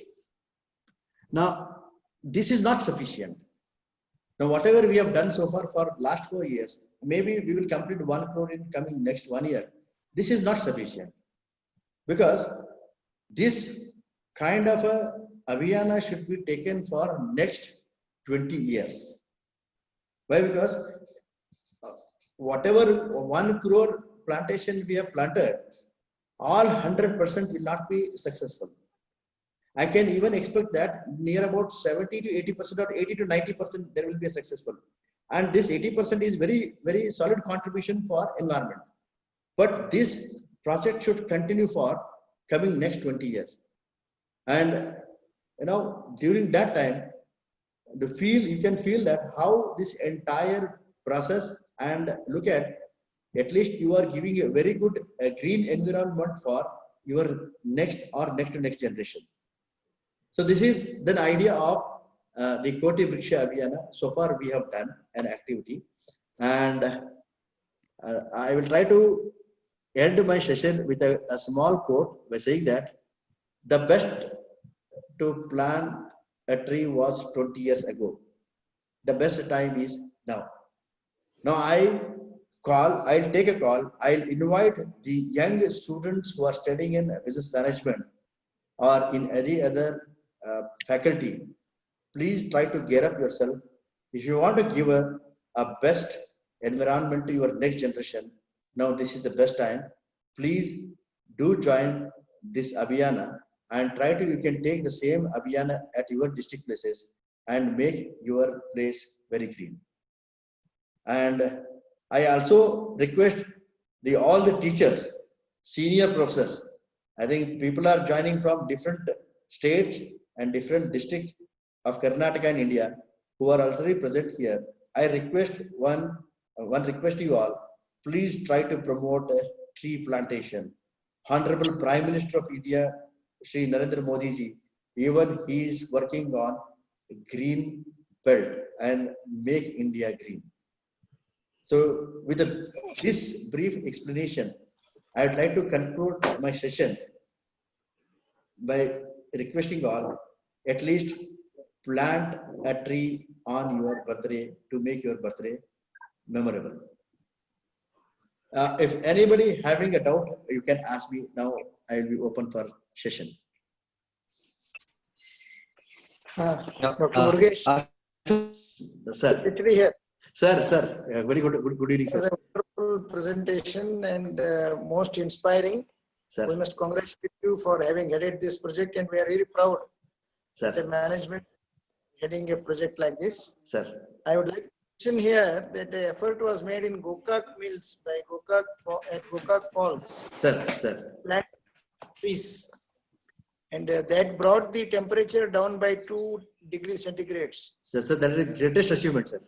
Now this is not sufficient. Now whatever we have done so far for last 4 years, maybe we will complete 1 crore in coming next 1 year. This is not sufficient, because this kind of a Abhiyana should be taken for next 20 years. Why? Because whatever 1 crore plantation we have planted, all 100% will not be successful. I can even expect that near about 70 to 80% or 80 to 90% there will be a successful. And this 80% is very, very solid contribution for environment. But this project should continue for coming next 20 years. And during that time, you can feel that how this entire process, and look at least you are giving a very good green environment for your next or next generation. So this is the idea of the Koti Vriksha Abhiyana. So far we have done an activity, and I will try to end my session with a small quote by saying that the best to plant a tree was 20 years ago. The best time is now. Now I'll take a call. I'll invite the young students who are studying in business management or in any other faculty. Please try to gear up yourself. If you want to give a best environment to your next generation, now this is the best time. Please do join this Abhiyana and you can take the same Abhiyana at your district places and make your place very green. And I also request all the teachers, senior professors. I think people are joining from different states and different districts of Karnataka and India who are already present here. I request one request to you all, please try to promote a tree plantation. Honorable Prime Minister of India, Shri Narendra Modi ji, even he is working on a green belt and make India green. So with this brief explanation, I would like to conclude my session by requesting all, at least plant a tree on your birthday to make your birthday memorable. If anybody having a doubt, you can ask me now. I will be open for session. Dr. Murugesh, Sir. secretary here. Sir, very good evening, sir. wonderful presentation and most inspiring. Sir. We must congratulate you for having headed this project, and we are really proud that the Sir. management heading a project like this. Sir. I would like to mention here that the effort was made in Gokak Mills by at Gokak Falls. Sir. Sir. Plant trees. And that brought the temperature down by 2 degrees centigrades. Sir, that is the greatest achievement, sir.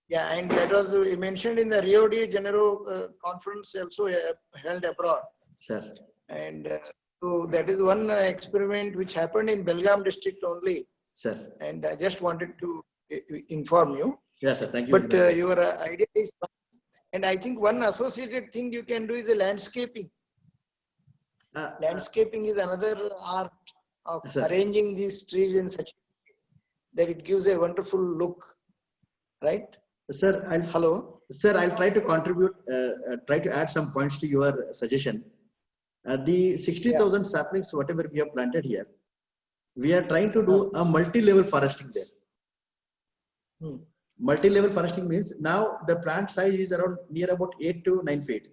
Yeah, and that was mentioned in the Rio de Janeiro conference also held abroad. Sir. And so that is one experiment which happened in Belgaum district only. Sir. And I just wanted to inform you. Yes, sir. Thank you. But your idea is, and I think one associated thing you can do is the landscaping. Landscaping is another art of arranging these trees in such a way that it gives a wonderful look, right? Sir, I'll try to contribute, try to add some points to your suggestion. The 60,000 saplings, whatever we have planted here, we are trying to do a multi-level foresting there. Multi-level foresting means now the plant size is around near about 8 to 9 feet.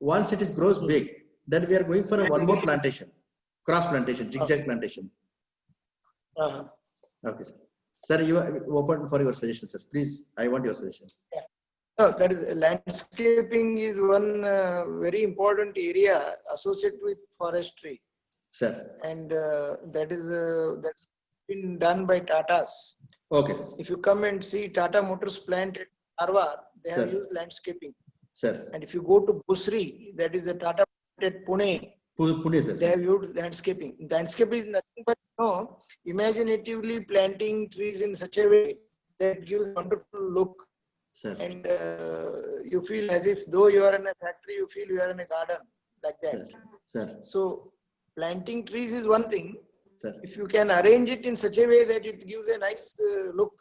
Once it grows big, then we are going for one more plantation, cross plantation, zigzag plantation. Okay, sir. Sir, you are open for your suggestion, sir. Please, I want your suggestion. Yeah. No, that is landscaping is one very important area associated with forestry. Sir. And that's been done by Tatas. Okay. If you come and see Tata Motors plant at Karwar, they have Sir. used landscaping. Sir. And if you go to Busri, that is the Tata plant at Pune, Pune, sir. they have used landscaping. Landscape is nothing but imaginatively planting trees in such a way that gives a wonderful look. Sir. And you feel as if though you are in a factory, you feel you are in a garden like that. Sir. So planting trees is one thing. Sir. If you can arrange it in such a way that it gives a nice look,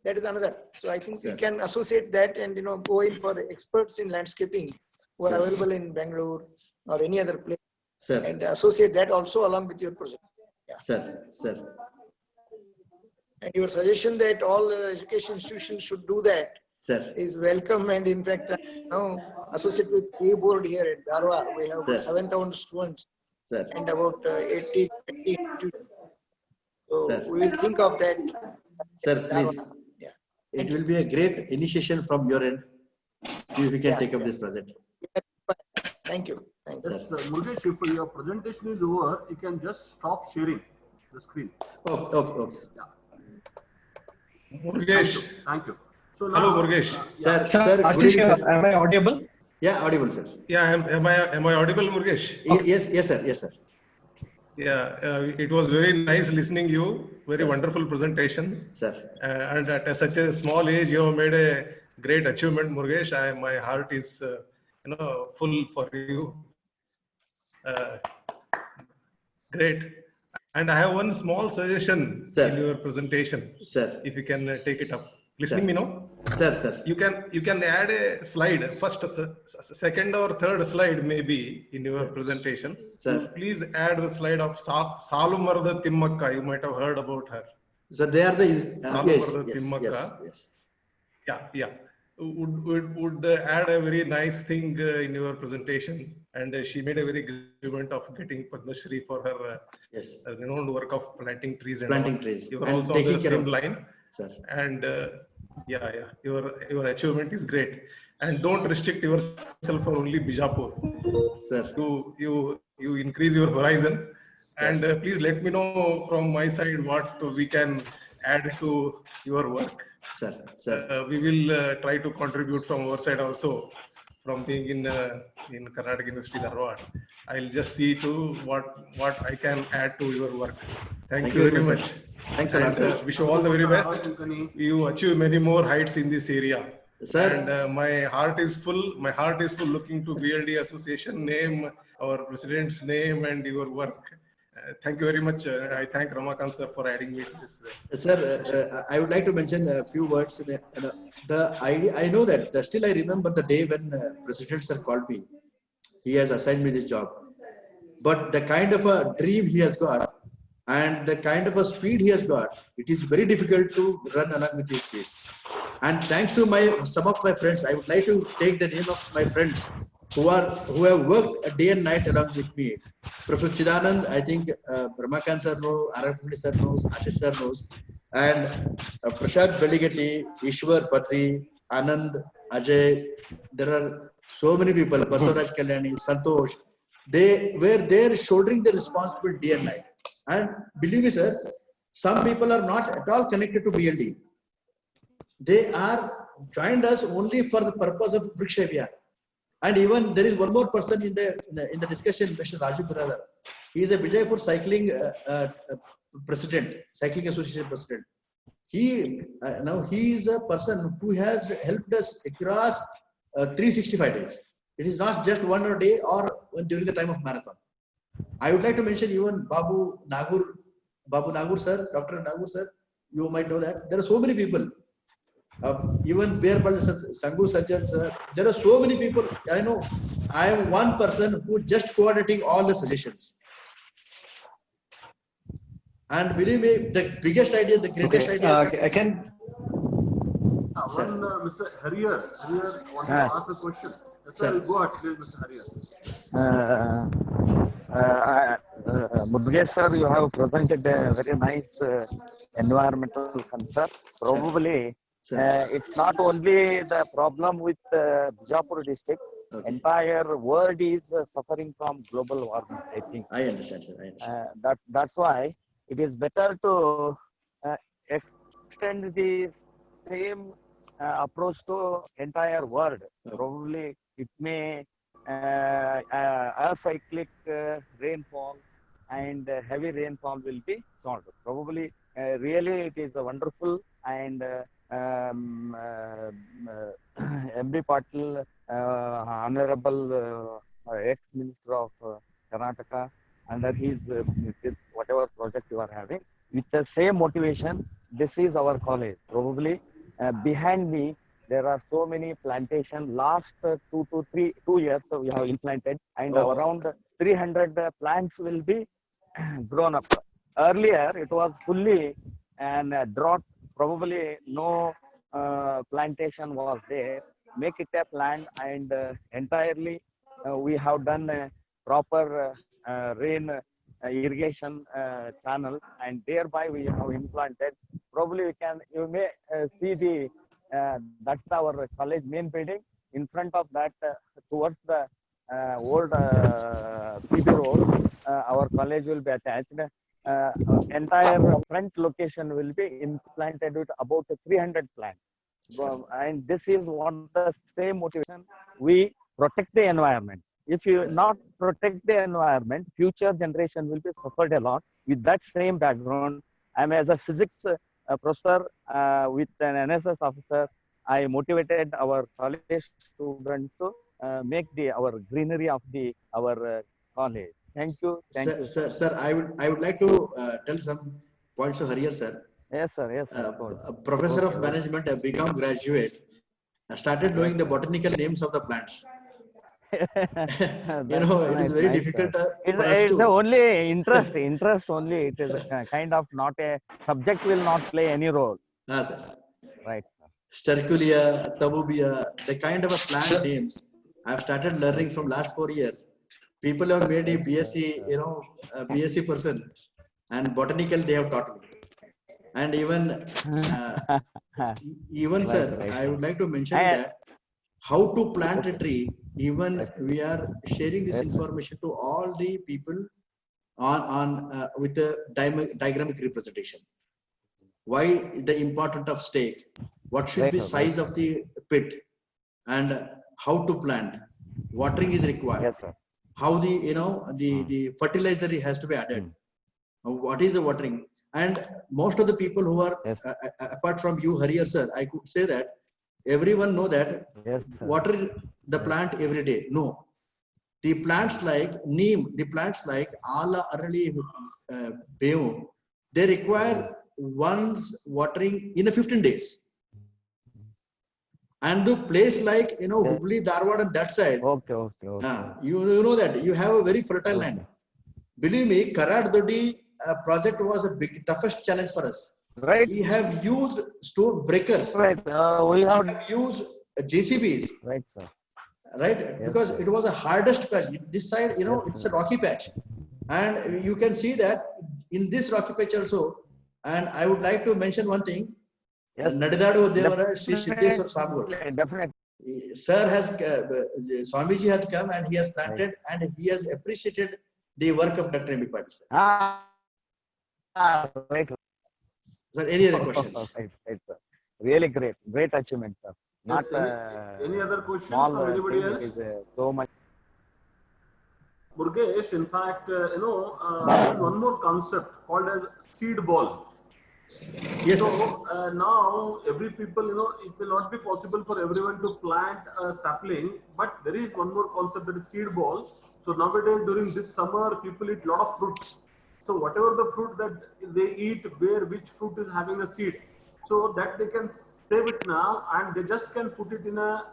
that is another. So I think we can associate that and go in for experts in landscaping who are available in Bangalore or any other place. Sir. And associate that also along with your project. Yeah. Sir. Sir. And your suggestion that all education institutions should do that is welcome. And in fact, now associate with K board here at Dharwad, we have 7,000 students and about 80. So we will think of that. Sir, please. Yeah. It will be a great initiation from your end if we can take up this project. Thank you. Thank you. Yes, Murugesh, if your presentation is over, you can just stop sharing the screen. Okay. Yeah. Murugesh. Thank you. So now, Hello, Murugesh. Sir, Ashish, am I audible? Yeah, audible, sir. Yeah, am I audible, Murugesh? Yes, sir. Yeah, it was very nice listening you. Very wonderful presentation. Sir. And at such a small age, you have made a great achievement, Murugesh. My heart is, full for you. Great. And I have one small suggestion in your presentation. Sir. If you can take it up. Listening me now? Sir. You can add a slide, first, second or third slide maybe in your presentation. Sir. Please add the slide of Salumarda Timmakka. You might have heard about her. So they are the yes. Yeah. Would add a very nice thing in your presentation, and she made a very good achievement of getting Padma Shri for her renowned work of planting trees. Trees. You are also on the same line. Sir. And your achievement is great. And don't restrict yourself for only Bijapur. Sir. You increase your horizon. And please let me know from my side what we can add to your work. Sir. We will try to contribute from our side also, from being in Karnataka University, Dharwad. I'll just see to what I can add to your work. Thank you very much. Thanks a lot, sir. Wish you all the very best. You achieve many more heights in this area. Sir. And my heart is full. My heart is full looking to BLD Association name, our president's name, and your work. Thank you very much. I thank Ramakant sir for adding me to this. Sir, I would like to mention a few words. The idea, I know that, still I remember the day when President sir called me. He has assigned me this job. But the kind of a dream he has got and the kind of a speed he has got, it is very difficult to run along with his speed. And thanks to some of my friends, I would like to take the name of my friends who have worked day and night along with me. Professor Chidanand, I think Brahmakant sir knows, Arapuli sir knows, Ashish sir knows, and Prashad Beligati, Ishwar Patri, Anand, Ajay. There are so many people, Basavaraj Kalyani, Santosh. They were there shouldering the responsibility day and night. And believe me, sir, some people are not at all connected to BLD. They are joined us only for the purpose of Vriksha Abhiyan. And even there is one more person in the discussion, Mr. Raju Brother. He is a Vijaypur cycling president, cycling association president. He now he is a person who has helped us across 365 days. It is not just one day or during the time of marathon. I would like to mention even Babu Nagur sir, Dr. Nagur sir. You might know that there are so many people. Even Bearbal Sangu Sajjan sir. There are so many people. I know. I am one person who just coordinating all the suggestions. And believe me, the biggest idea, the greatest idea. I can. One Mr. Harrier wants to ask a question. Sir, go ahead, please, Mr. Harrier. Mudgesh sir, you have presented a very nice environmental concern. Probably it's not only the problem with Bijapur district. Okay. Entire world is suffering from global warming, I think. I understand, sir. I understand. That's why it is better to extend the same approach to entire world. Okay. Probably it may acyclic rainfall and heavy rainfall will be solved. Probably really it is a wonderful and MB Patil, Honorable ex-Minister of Karnataka, under his whatever project you are having, with the same motivation, this is our college. Probably behind me, there are so many plantations. Last 2 years we have implanted, and around 300 plants will be grown up. Earlier, it was fully and drought. Probably no plantation was there. Make it a plant, and entirely we have done a proper rain irrigation channel, and thereby we have implanted. Probably you may see the that's our college main building. In front of that, towards the old PB road, our college will be attached. Entire front location will be implanted with about 300 plants. And this is one the same motivation. We protect the environment. If you not protect the environment, future generation will be suffered a lot. With that same background, I'm as a physics professor with an NSS officer. I motivated our college students to make our greenery of our college. Thank you. Thank you. Sir, I would like to tell some points to Harrier, sir. Yes, sir. Yes, sir. A professor of management, a BCom graduate, started knowing the botanical names of the plants. You know, it is very difficult for us to. Only interest only. It is a kind of not a subject will not play any role. Sir. Right. Sterculia, Tabubia, the kind of a plant names I've started learning from last 4 years. People have made a BSc, BSc person, and botanical they have taught me. And even, sir, right. I would like to mention that how to plant a tree. Even we are sharing this information to all the people with the diagrammatic representation. Why the importance of stake? What should be size of the pit, and how to plant? Watering is required. Yes, sir. How the fertilizer has to be added. What is the watering? And most of the people who are apart from you, Harrier sir, I could say that everyone know that water the plant every day. No, the plants like neem, the plants like ala, arali, beum, they require once watering in 15 days. And the place like Hubli, Dharwad and that side. Okay. You know that you have a very fertile land. Believe me, Karad Dodi project was a big toughest challenge for us. Right. We have used stone breakers. Right. We have used JCBs. Right, sir. Right, Yes, because sir. it was a hardest patch. This side, you know, Yes, it's sir. a rocky patch, and you can see that in this rocky patch also. And I would like to mention one thing. Yes. Nadadadu Devara Sri Siddheswar Swami. Definitely. Sir has, Swamiji has come and he has planted, and he has appreciated the work of Dr. M.B. Patil, sir. Right. Sir, any other questions? Right, sir. Really great achievement, sir. Not any other questions small from anybody thing, else? it is so much. Murgesh, in fact, there is one more concept called as seed ball. Yes, so now every people, it will not be possible for everyone to plant a sapling, but there is one more concept, that is seed ball. So nowadays during this summer, people eat a lot of fruits. So whatever the fruit that they eat, which fruit is having a seed, so that they can save it now, and they just can put it in a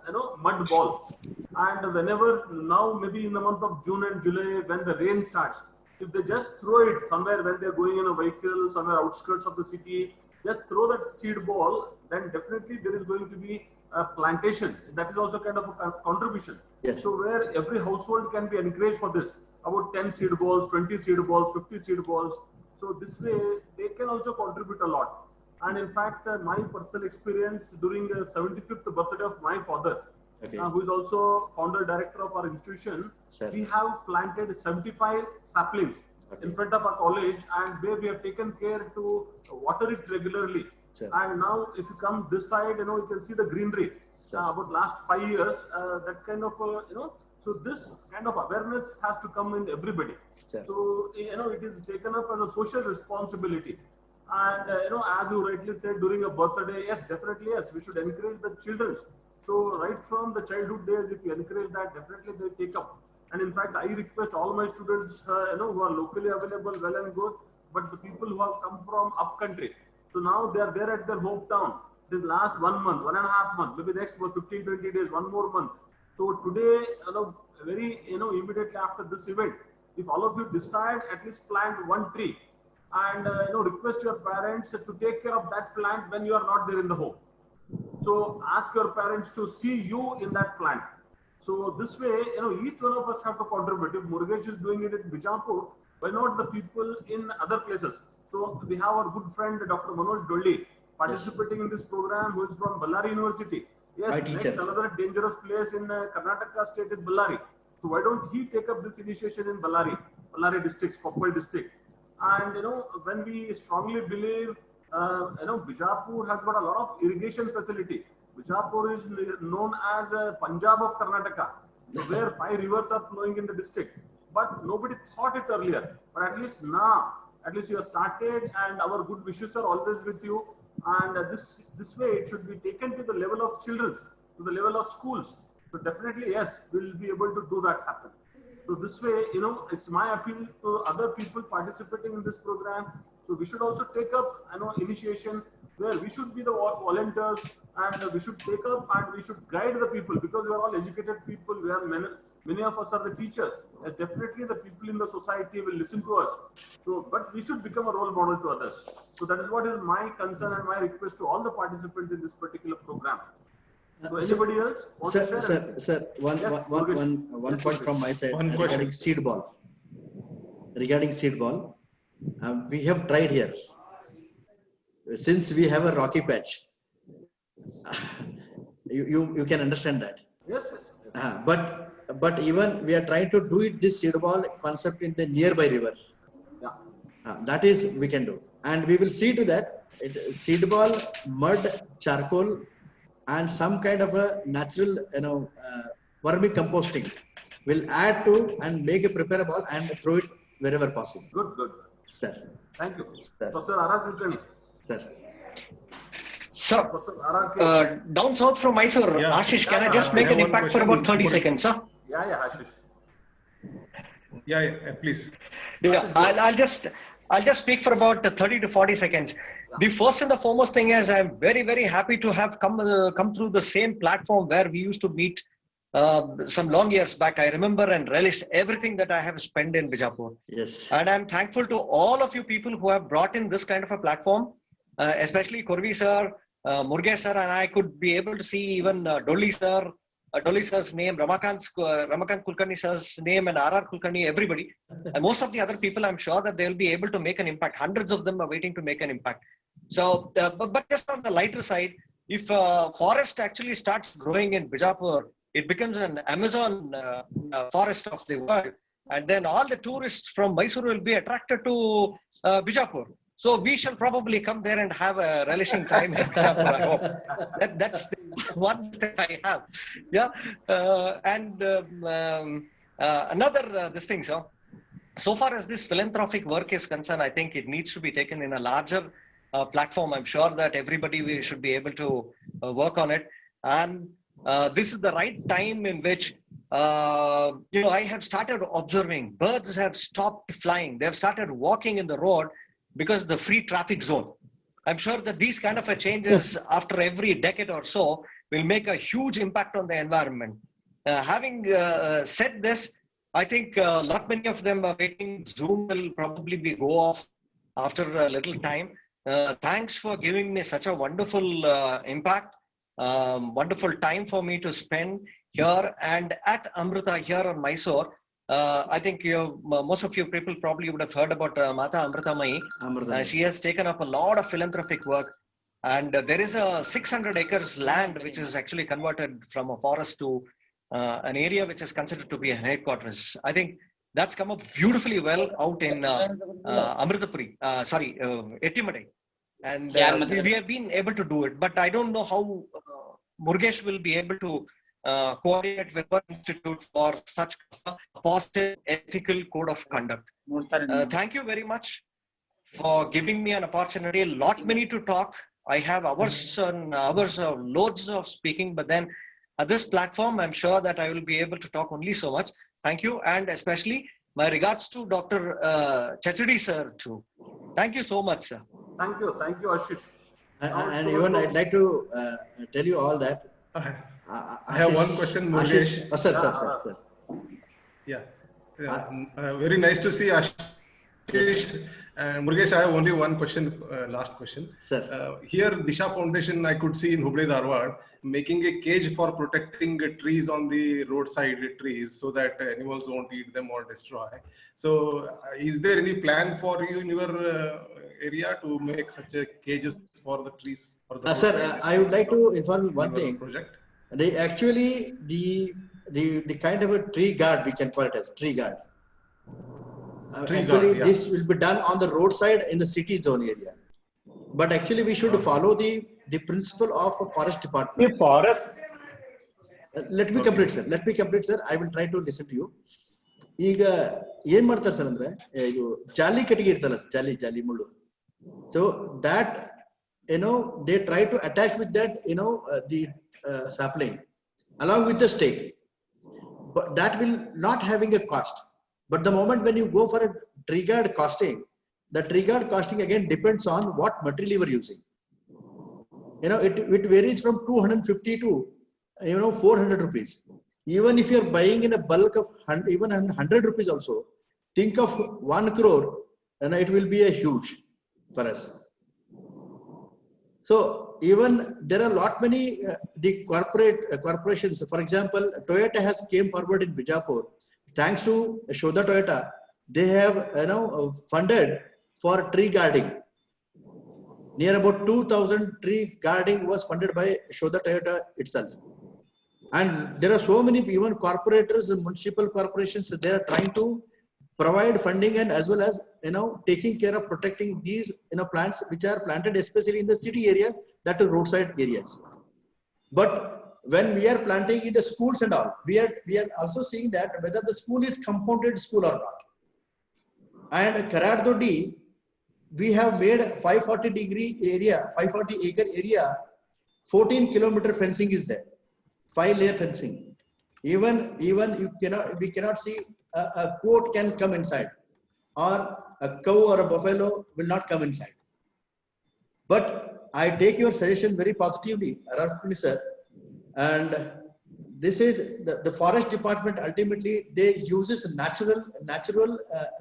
mud ball. And whenever now, maybe in the month of June and July, when the rain starts, if they just throw it somewhere when they're going in a vehicle, somewhere outskirts of the city, just throw that seed ball, then definitely there is going to be a plantation. That is also kind of a contribution. Yes. So where every household can be encouraged for this, about 10 seed balls, 20 seed balls, 50 seed balls. So this way they can also contribute a lot. And in fact, my personal experience during the 75th birthday of my father, okay. Who is also founder director of our institution, Sir. we have planted 75 saplings in front of our college, and where we have taken care to water it regularly. Sir. And now if you come this side, you can see the greenery. About last 5 years, that kind of, so this kind of awareness has to come in everybody. Sir. So, it is taken up as a social responsibility. And, as you rightly said, during a birthday, yes, definitely, yes, we should encourage the children. So right from the childhood days, if you encourage that, definitely they take up. And in fact, I request all my students, who are locally available, well and good, but the people who have come from up country. So now they are there at their hometown. This last 1 month, 1.5 months, maybe next 15, 20 days, 1 more month. So today, very, immediately after this event, if all of you decide, at least plant one tree, and request your parents to take care of that plant when you are not there in the home. So ask your parents to see you in that plant. So this way, each one of us have to contribute. If Murgesh is doing it in Bijapur, why not the people in other places? So we have our good friend Dr. Manoj Dolli participating in this program, who is from Ballari University. Yes, next another dangerous place in Karnataka state is Ballari. So why don't he take up this initiation in Ballari district, Koppal district? And when we strongly believe, Bijapur has got a lot of irrigation facility. Bijapur is known as Punjab of Karnataka, where 5 rivers are flowing in the district. But nobody thought it earlier. But at least now, at least you have started, and our good wishes are always with you. And this way, it should be taken to the level of children, to the level of schools. So definitely, yes, we'll be able to do that happen. So this way, it's my appeal to other people participating in this program. So we should also take up, initiation where we should be the volunteers, and we should take up and we should guide the people, because we are all educated people. We are many of us are the teachers. And definitely the people in the society will listen to us. So, but we should become a role model to others. So that is what is my concern and my request to all the participants in this particular program. So anybody else? Sir, one point from my side regarding seed ball. Regarding seed ball, we have tried here. Since we have a rocky patch, you can understand that. Yes. But even we are trying to do it, this seed ball concept in the nearby river. Yeah. That is we can do, and we will see to that. Seed ball, mud, charcoal, and some kind of a natural, vermicomposting will add to and make a prepare ball and throw it wherever possible. Good. Sir. Thank you. Sir. Dr. R.R. Kulkarni. Sir, down south from Mysore, Yeah. Ashish, can I just make an impact for about 30 seconds, sir? Yeah, Ashish. Yeah, please. Yeah, I'll just speak for about 30 to 40 seconds. The first and the foremost thing is I'm very, very happy to have come through the same platform where we used to meet some long years back. I remember and relish everything that I have spent in Bijapur. Yes. And I'm thankful to all of you people who have brought in this kind of a platform. especially Korvi sir, Murugesh sir, and I could be able to see even Dolly sir, Dolly sir's name, Ramakant Kulkarni sir's name, and R.R. Kulkarni, everybody. And most of the other people, I'm sure that they'll be able to make an impact. Hundreds of them are waiting to make an impact. So, but just on the lighter side, if forest actually starts growing in Bijapur, it becomes an Amazon forest of the world. And then all the tourists from Mysore will be attracted to Bijapur. So we shall probably come there and have a relishing time in Bijapur, I hope. That's the one thing I have. Yeah. Another this thing, so far as this philanthropic work is concerned, I think it needs to be taken in a larger platform. I'm sure that everybody should be able to work on it. And this is the right time in which, I have started observing birds have stopped flying. They've started walking in the road because of the free traffic zone. I'm sure that these kind of changes after every decade or so will make a huge impact on the environment. Having said this, I think not many of them are waiting. Zoom will probably go off after a little time. Thanks for giving me such a wonderful impact, wonderful time for me to spend here and at Amrita here on Mysore. I think most of you people probably would have heard about Mata Amritamai. She has taken up a lot of philanthropic work, and there is a 600 acres land which is actually converted from a forest to an area which is considered to be a headquarters. I think that's come up beautifully well out in Amritapuri, Ettimadai. And we have been able to do it, but I don't know how Murugesh will be able to coordinate with our institute for such a positive ethical code of conduct. Thank you very much for giving me an opportunity. A lot many to talk. I have hours and hours of loads of speaking, but then at this platform, I'm sure that I will be able to talk only so much. Thank you, and especially my regards to Dr. Chachadi sir too. Thank you so much, sir. Thank you, Ashish. And even I'd like to tell you all that. I have one question, Murugesh. Sir. Yeah. Very nice to see Ashish. Murugesh, I have only one question, last question. Sir. Here, Disha Foundation, I could see in Hubli, Dharwad, making a cage for protecting trees on the roadside trees so that animals won't eat them or destroy. So, is there any plan for you in your area to make such a cages for the trees? For the sir, I would like to inform one thing. Project? They actually the kind of a tree guard, we can call it as tree guard. This will be done on the roadside in the city zone area. But actually, we should follow the principle of a forest department. The forest. Let me complete, sir. Let me complete, sir. I will try to listen to you. ಈಗ ಏನ್ ಮಾಡ್ತಾರೆ sir ಅಂದ್ರೆ ಇದು ಜಾಲಿ ಕಟ್ಟಿಗೆ ಇರ್ತಲ್ಲ ಜಾಲಿ ಮುಳ್ಳು. So that they try to attach with that the sapling along with the stake, but that will not having a cost. But the moment when you go for a tree guard costing, the tree guard costing again depends on what material you are using. It varies from 250 to 400 rupees. Even if you are buying in a bulk of even 100 rupees also, think of 1 crore, and it will be a huge for us. So even there are a lot many the corporations. For example, Toyota has came forward in Bijapur. Thanks to Shoda Toyota, they have funded for tree guarding. Near about 2,000 tree guarding was funded by Shoda Toyota itself. And there are so many even corporators and municipal corporations, they are trying to provide funding and as well as taking care of protecting these plants which are planted especially in the city areas, that are roadside areas. But when we are planting in the schools and all, we are also seeing that whether the school is compounded school or not. And Karadodi, we have made 540 acre area, 14 kilometer fencing is there, 5-layer fencing. Even we cannot see a goat can come inside, or a cow or a buffalo will not come inside. But I take your suggestion very positively, Arapuni sir. And this is the forest department. Ultimately, they uses natural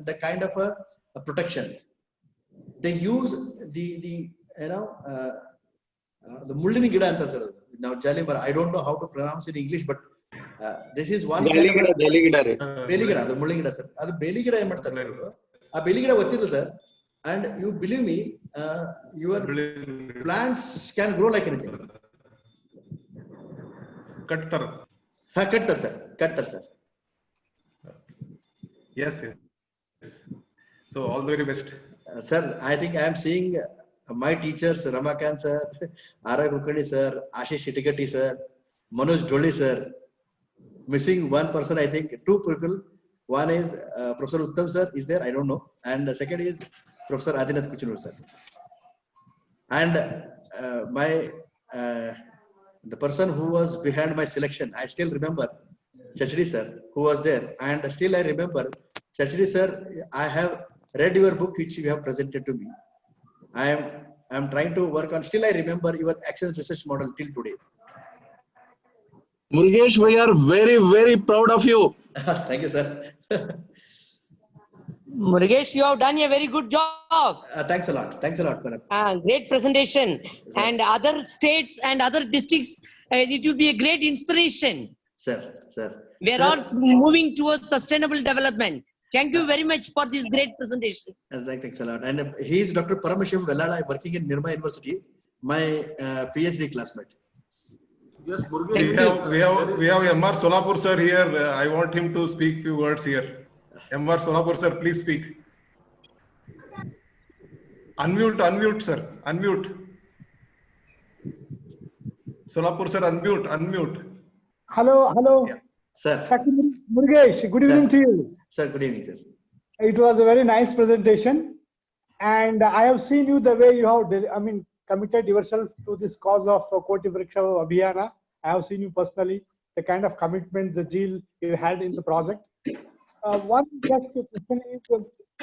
the kind of a protection. They use the the Mullini Gida anta sir. Now Jalimar, I don't know how to pronounce in English, but this is one kind of Beligida, the Mullini Gida sir. Adu Beligida em martare sir. A Beligida gottilla sir. And you believe me, your plants can grow like anything. Kattar. Kattar sir. Yes, yes. So all the very best. Sir, I think I am seeing my teachers, Ramakant sir, R.I. Kulkarni sir, Ashish Shitikati sir, Manoj Doli sir. Missing one person, I think, two people. One is Professor Uttam sir is there, I don't know. And the second is Professor Adinath Kuchanur sir. And the person who was behind my selection, I still remember Chachri sir, who was there. And still I remember, Chachri sir, I have read your book which you have presented to me. I am trying to work on, still I remember your action research model till today. Murugesh, we are very, very proud of you. Thank you, sir. Murugesh, you have done a very good job. Thanks a lot. Thanks a lot, Param. Great presentation. Sir. And other states and other districts, it will be a great inspiration. Sir. We are all moving towards sustainable development. Thank you very much for this great presentation. Thanks a lot. And he is Dr. Paramashivam Vellala, working in Nirma University, my PhD classmate. Yes, we have M.R. Solapur sir here. I want him to speak few words here. M.R. Solapur sir, please speak. Unmute sir. Unmute. Solapur sir, unmute. Hello. Yeah. Sir. Murugesh, good evening to you. Sir, good evening, sir. It was a very nice presentation. And I have seen you the way you have, committed yourself to this cause of Koti Vriksha Abhiyana. I have seen you personally, the kind of commitment, the zeal you had in the project. One just question is,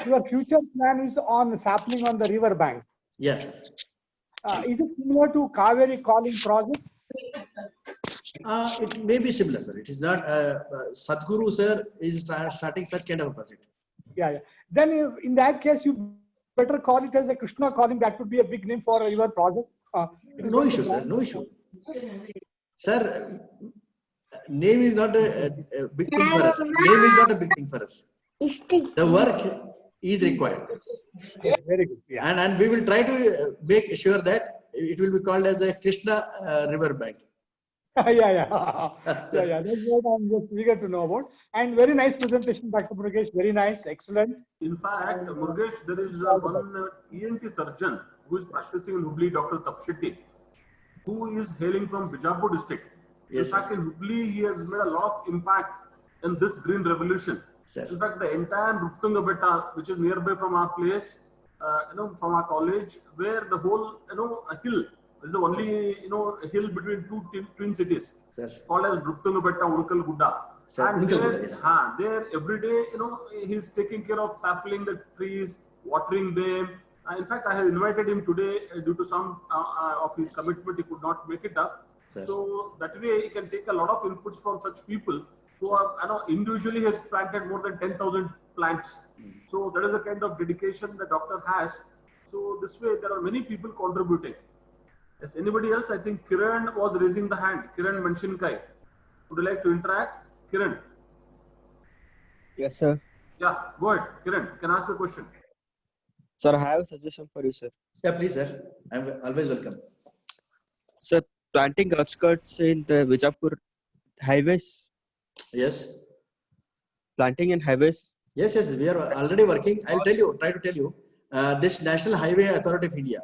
your future plan is on sapling on the river bank. Yes. Is it similar to Kaveri calling project? It may be similar, sir. It is not. Sadhguru sir is starting such kind of a project. Yeah. Then in that case, you better call it as a Krishna calling. That would be a big name for your project. No issue, sir. No issue. Sir, name is not a big thing for us. Name is not a big thing for us. The work is required. Yeah, very good. Yeah. And we will try to make sure that it will be called as a Krishna river bank. Yeah. That's what I'm just eager to know about. And very nice presentation, Dr. Murugesh. Very nice, excellent. In fact, Murugesh, there is one ENT surgeon who is practicing in Hubli, Dr. Tapshetty, who is hailing from Bijapur district. Yes, in fact, in Hubli, he has made a lot of impact in this green revolution. Sir. In fact, the entire Ruptunga Betta, which is nearby from our place, from our college, where the whole, a hill is the only, a hill between two twin cities, sir, called as Ruptunga Betta, Udukal Gudda. Sir, And yes. there every day, he's taking care of sapling the trees, watering them. In fact, I have invited him today due to some of his commitment. He could not make it up. Sir. So that way, he can take a lot of inputs from such people who are, individually has planted more than 10,000 plants. So that is the kind of dedication the doctor has. So this way, there are many people contributing. Yes, anybody else? I think Kiran was raising the hand. Kiran Manshinkai. Would you like to interact? Kiran. Yes, sir. Yeah, go ahead. Kiran, can I ask a question? Sir, I have a suggestion for you, sir. Yeah, please, sir. I'm always welcome. Sir, planting outskirts in the Bijapur highways. Yes. Planting in highways. Yes. We are already working. I'll try to tell you. This National Highway Authority of India.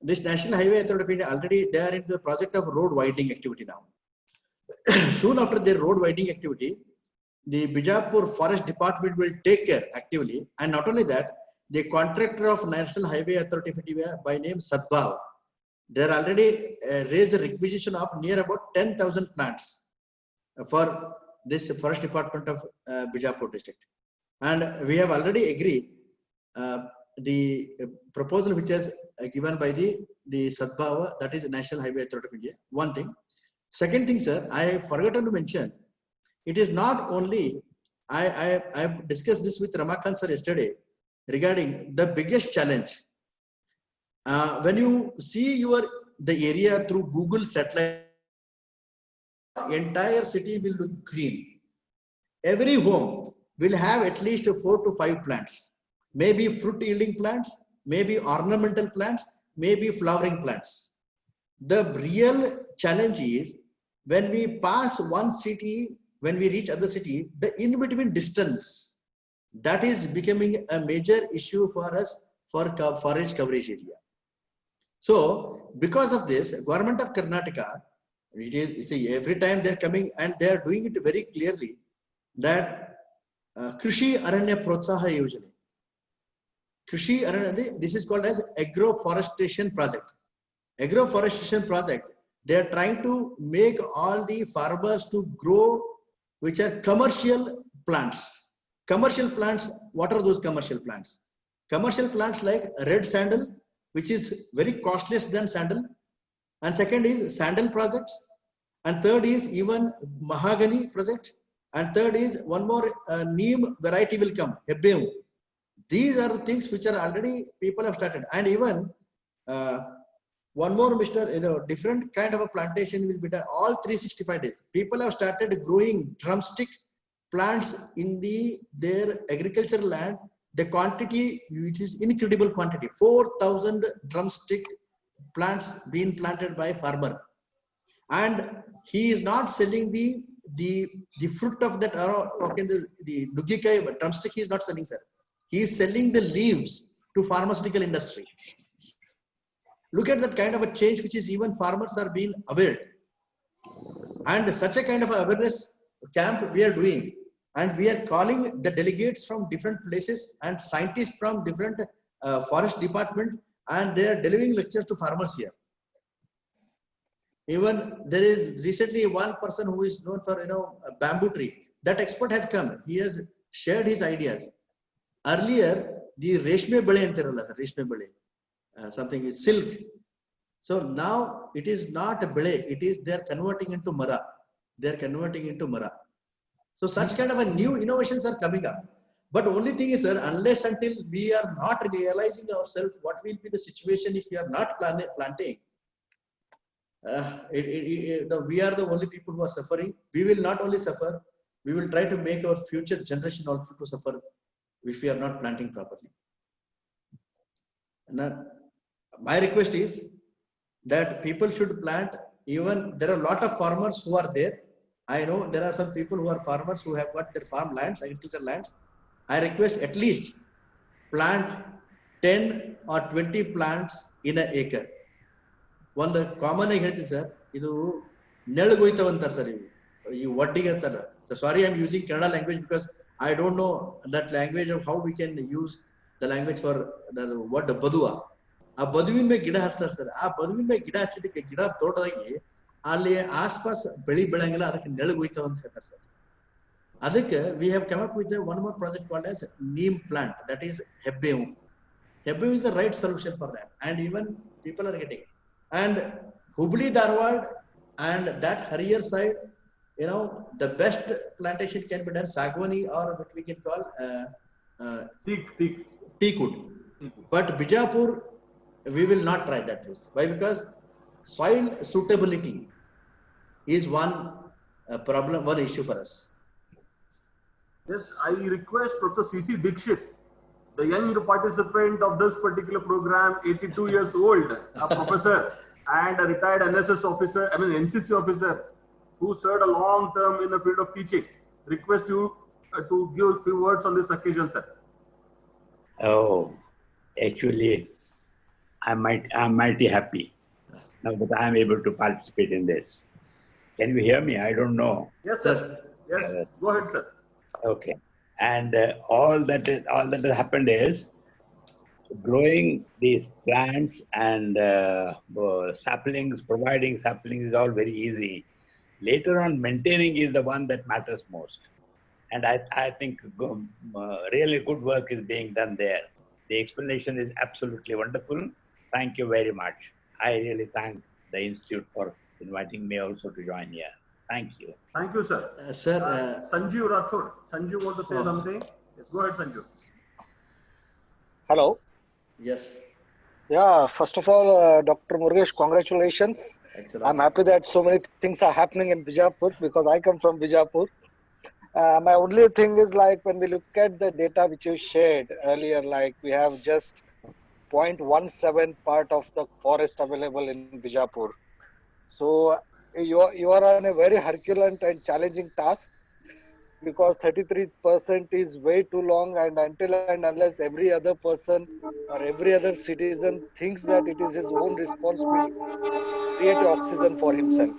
This National Highway Authority of India, already they are in the project of road widening activity now. Soon after their road widening activity, the Bijapur Forest Department will take care actively. And not only that, the contractor of National Highway Authority of India by name Sadbhav, they are already raised a requisition of near about 10,000 plants for this Forest Department of Bijapur district. And we have already agreed the proposal which is given by the Sadbhava, that is National Highway Authority of India. One thing. Second thing, sir, I forgot to mention, it is not only, I've discussed this with Ramakant sir yesterday regarding the biggest challenge. When you see the area through Google satellite, entire city will look green. Every home will have at least 4 to 5 plants, maybe fruit yielding plants, maybe ornamental plants, maybe flowering plants. The real challenge is when we pass one city, when we reach other city, the in-between distance, that is becoming a major issue for us for forest coverage area. So because of this, government of Karnataka, every time they're coming and they're doing it very clearly that Krishi Aranya Protsaha Yojana. Krishi Aranya, this is called as agroforestation project. Agroforestation project, they are trying to make all the farmers to grow which are commercial plants. Commercial plants, what are those commercial plants? Commercial plants like red sandal, which is very costlier than sandal. And second is sandal projects. And third is even mahogany project. And third is one more neem variety will come, Hebbeum. These are things which are already people have started. And even one more, different kind of a plantation will be done all 365 days. People have started growing drumstick plants in their agricultural land. The quantity, which is incredible quantity, 4,000 drumstick plants being planted by farmer. And he is not selling the fruit of that, the nugikai drumstick, he is not selling, sir. He is selling the leaves to pharmaceutical industry. Look at that kind of a change, which is even farmers are being aware. And such a kind of awareness camp we are doing. And we are calling the delegates from different places and scientists from different forest department, and they are delivering lectures to farmers here. Even there is recently one person who is known for a bamboo tree. That expert had come. He has shared his ideas. Earlier, the reshme bale antiralla, reshme bale, something is silk. So now it is not a bale. It is they are converting into mara. They are converting into mara. So such kind of a new innovations are coming up. But only thing is, sir, unless until we are not realizing ourselves what will be the situation if we are not planting, we are the only people who are suffering. We will not only suffer, we will try to make our future generation also to suffer if we are not planting properly. And my request is that people should plant. Even there are a lot of farmers who are there. I know there are some people who are farmers who have got their farm lands, agricultural lands. I request at least plant 10 or 20 plants in an acre. One common thing, sir, idu nelgoitavantar sir, you what so sorry, I'm using Kannada language because I don't know that language of how we can use the language for the word badua. A baduin me gida hastar sir. A baduin me gida hachidike gida totadagi ಅಲ್ಲಿ ಆಸ್ಪಾಸ್ ಬೆಳಿ ಬೆಳಂಗಿಲ್ಲ ಅದಕ್ಕೆ ನೆಳಗೋಯ್ತು ಅಂತ ಹೇಳ್ತಾರೆ sir. ಅದಕ್ಕೆ we have come up with one more project called as neem plant, that is Hebbeum. Hebbeum is the right solution for that, and even people are getting. And Hubli Dharwad and that Harrier side, the best plantation can be done Sagwani, or what we can call teak wood. But Bijapur, we will not try that place. Why? Because soil suitability is one problem, one issue for us. Yes, I request Professor C.C. Dixit, the young participant of this particular program, 82 years old, a professor and a retired NSS officer, NCC officer, who served a long term in the field of teaching. Request you to give a few words on this occasion, sir. Oh, actually, I'm mighty happy now that I am able to participate in this. Can you hear me? I don't know. Yes, sir. Yes, go ahead, sir. Okay. And all that has happened is growing these plants and saplings, providing saplings is all very easy. Later on, maintaining is the one that matters most. And I think really good work is being done there. The explanation is absolutely wonderful. Thank you very much. I really thank the Institute for inviting me also to join here. Thank you. Thank you, sir. Sir, Sanjeev Rathod. Sanjeev wants to say something. Yes, go ahead, Sanjeev. Hello. Yes. Yeah, first of all, Dr. Murugesh, congratulations. Excellent. I'm happy that so many things are happening in Bijapur because I come from Bijapur. My only thing is like when we look at the data which you shared earlier, like we have just 0.17 part of the forest available in Bijapur. So you are on a very Herculean and challenging task because 33% is way too long, and until and unless every other person or every other citizen thinks that it is his own responsibility to create oxygen for himself.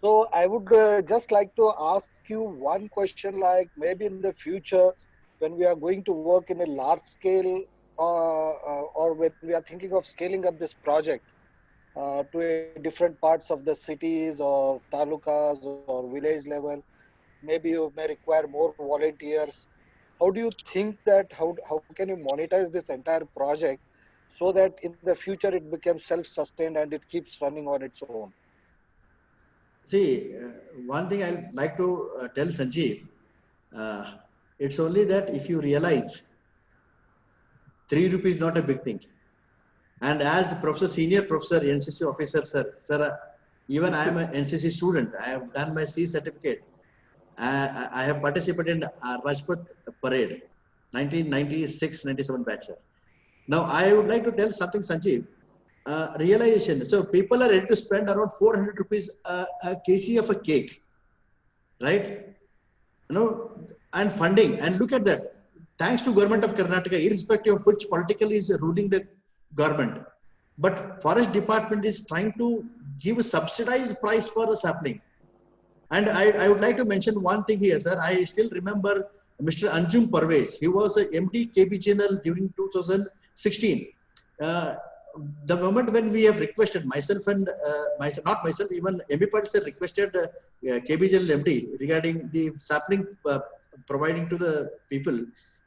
So I would just like to ask you one question, like maybe in the future when we are going to work in a large scale or when we are thinking of scaling up this project to a different parts of the cities or talukas or village level, maybe you may require more volunteers. How do you think that how can you monetize this entire project so that in the future it becomes self-sustained and it keeps running on its own? See, one thing I'd like to tell Sanjeev, uh, it's only that if you realize 3 rupees is not a big thing. And as professor, senior professor, NCC officer, sir, even I am an NCC student. I have done my C certificate. I have participated in Rajpath parade, 1996-97 batch. Now, I would like to tell something, Sanjeev. Realization. So people are ready to spend around 400 rupees a kg of a cake, right? You know, and funding. And look at that. Thanks to government of Karnataka, irrespective of which political is ruling the government, but forest department is trying to give a subsidized price for the sapling. And I would like to mention one thing here, sir. I still remember Mr. Anjum Parvez. He was a MD KBGNL during 2016. The moment when we have requested, myself and not myself, even MP Patil sir requested KBGNL MD regarding the sapling providing to the people.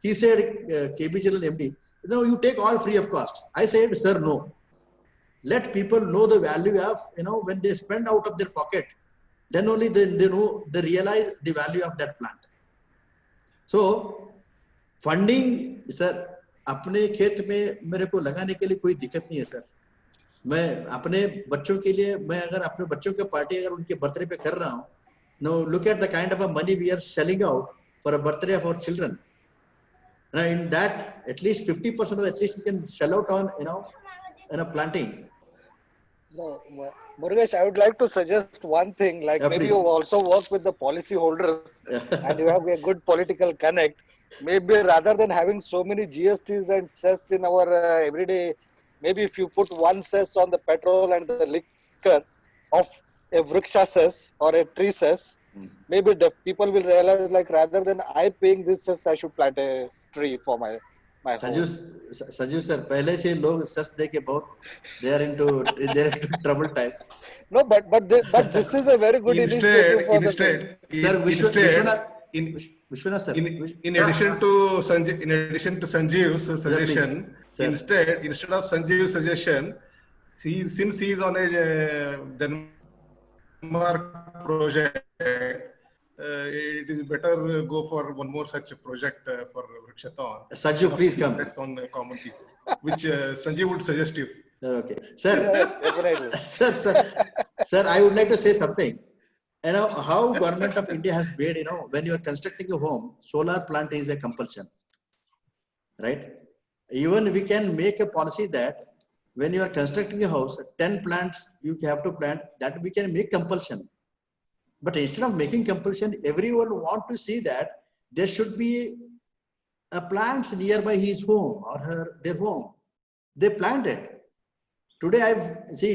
He said, KBGNL MD, you take all free of cost. I said, sir, no. Let people know the value of, when they spend out of their pocket, then only they realize the value of that plant. So funding, sir, अपने खेत में मेरे को लगाने के लिए कोई दिक्कत नहीं है सर. मैं अपने बच्चों के लिए, मैं अगर अपने बच्चों के पार्टी अगर उनके बर्थडे पे कर रहा हूँ, now look at the kind of a money we are selling out for a birthday of our children. Now in that, at least 50% at least we can sell out on, planting. No, Murugesh, I would like to suggest one thing, like maybe please. you also work with the policy holders and you have a good political connect. Maybe rather than having so many GSTs and cess in our everyday, maybe if you put one cess on the petrol and the liquor of a vriksha cess or a tree cess, maybe the people will realize like rather than I paying this cess, I should plant a tree for my home. Sanju sir, पहले से लोग सस दे के बहुत they are into trouble time. No, but this is a very good initiative for the thing. Sir, Vishwanath sir. In addition to Sanjeev's suggestion, instead of Sanjeev's suggestion, since he is on a Denmark project, it is better go for one more such a project for Vrikshathon. Sanju, please come. On common people, which Sanjeev would suggest you. Okay, sir. Sir, I would like to say something. How government of India has made, when you are constructing a home, solar plant is a compulsion, right? Even we can make a policy that when you are constructing a house, 10 plants you have to plant, that we can make compulsion. But instead of making compulsion, everyone want to see that there should be a plants nearby his home or their home. They plant it. Today,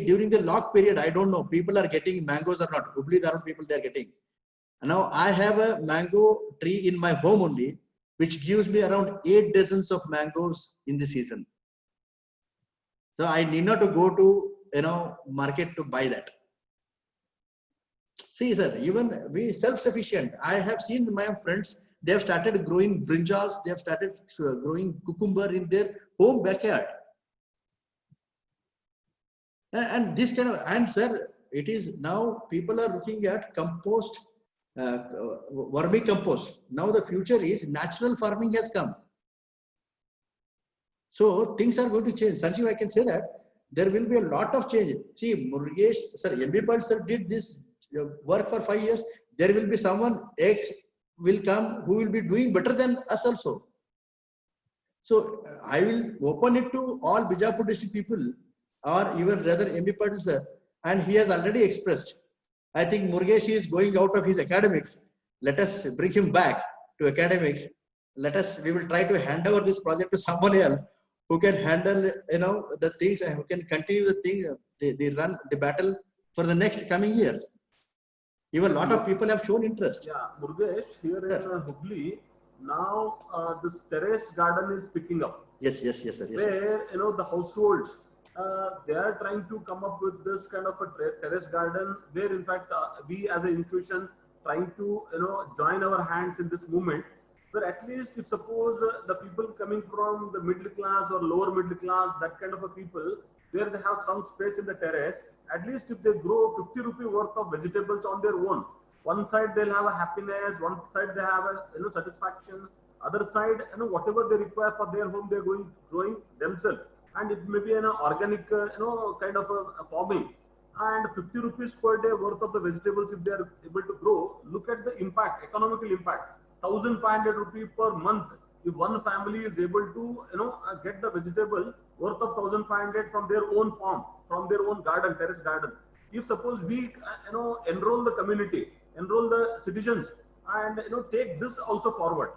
during the lock period, I don't know, people are getting mangoes or not. Hubli Dharan people, they are getting. Now, I have a mango tree in my home only, which gives me around 8 dozens of mangoes in the season. So, I need not to go to, market to buy that. See, sir, even we self-sufficient. I have seen my friends, they have started growing brinjals, they have started growing cucumber in their home backyard. And this kind of, and sir, it is now people are looking at compost, vermicompost. Now the future is natural farming has come. So things are going to change. Sanjeev, I can say that there will be a lot of change. See, Murugesh, sir, MB Pal sir did this work for 5 years. There will be someone X will come who will be doing better than us also. So I will open it to all Bijapur district people, or even rather MB Patil sir, and he has already expressed. I think Murugesh is going out of his academics. Let us bring him back to academics. We will try to hand over this project to someone else who can handle, the things and who can continue the thing, the battle for the next coming years. Even a lot of people have shown interest. Yeah, Murugesh, here in Hubli, now this terrace garden is picking up. Yes, sir. Yes, where, the households, they are trying to come up with this kind of a terrace garden where in fact we as an institution trying to, join our hands in this movement. But at least if suppose the people coming from the middle class or lower middle class, that kind of a people, where they have some space in the terrace, at least if they grow 50 rupee worth of vegetables on their own, one side they'll have a happiness, one side they have a satisfaction, other side, whatever they require for their home, they're growing themselves. And it may be an organic, kind of a farming. And 50 rupees per day worth of the vegetables, if they are able to grow, look at the impact, economical impact. 1,500 rupees per month. If one family is able to, get the vegetable worth of 1,500 from their own farm, from their own garden, terrace garden. If suppose we, enroll the community, enroll the citizens, and take this also forward,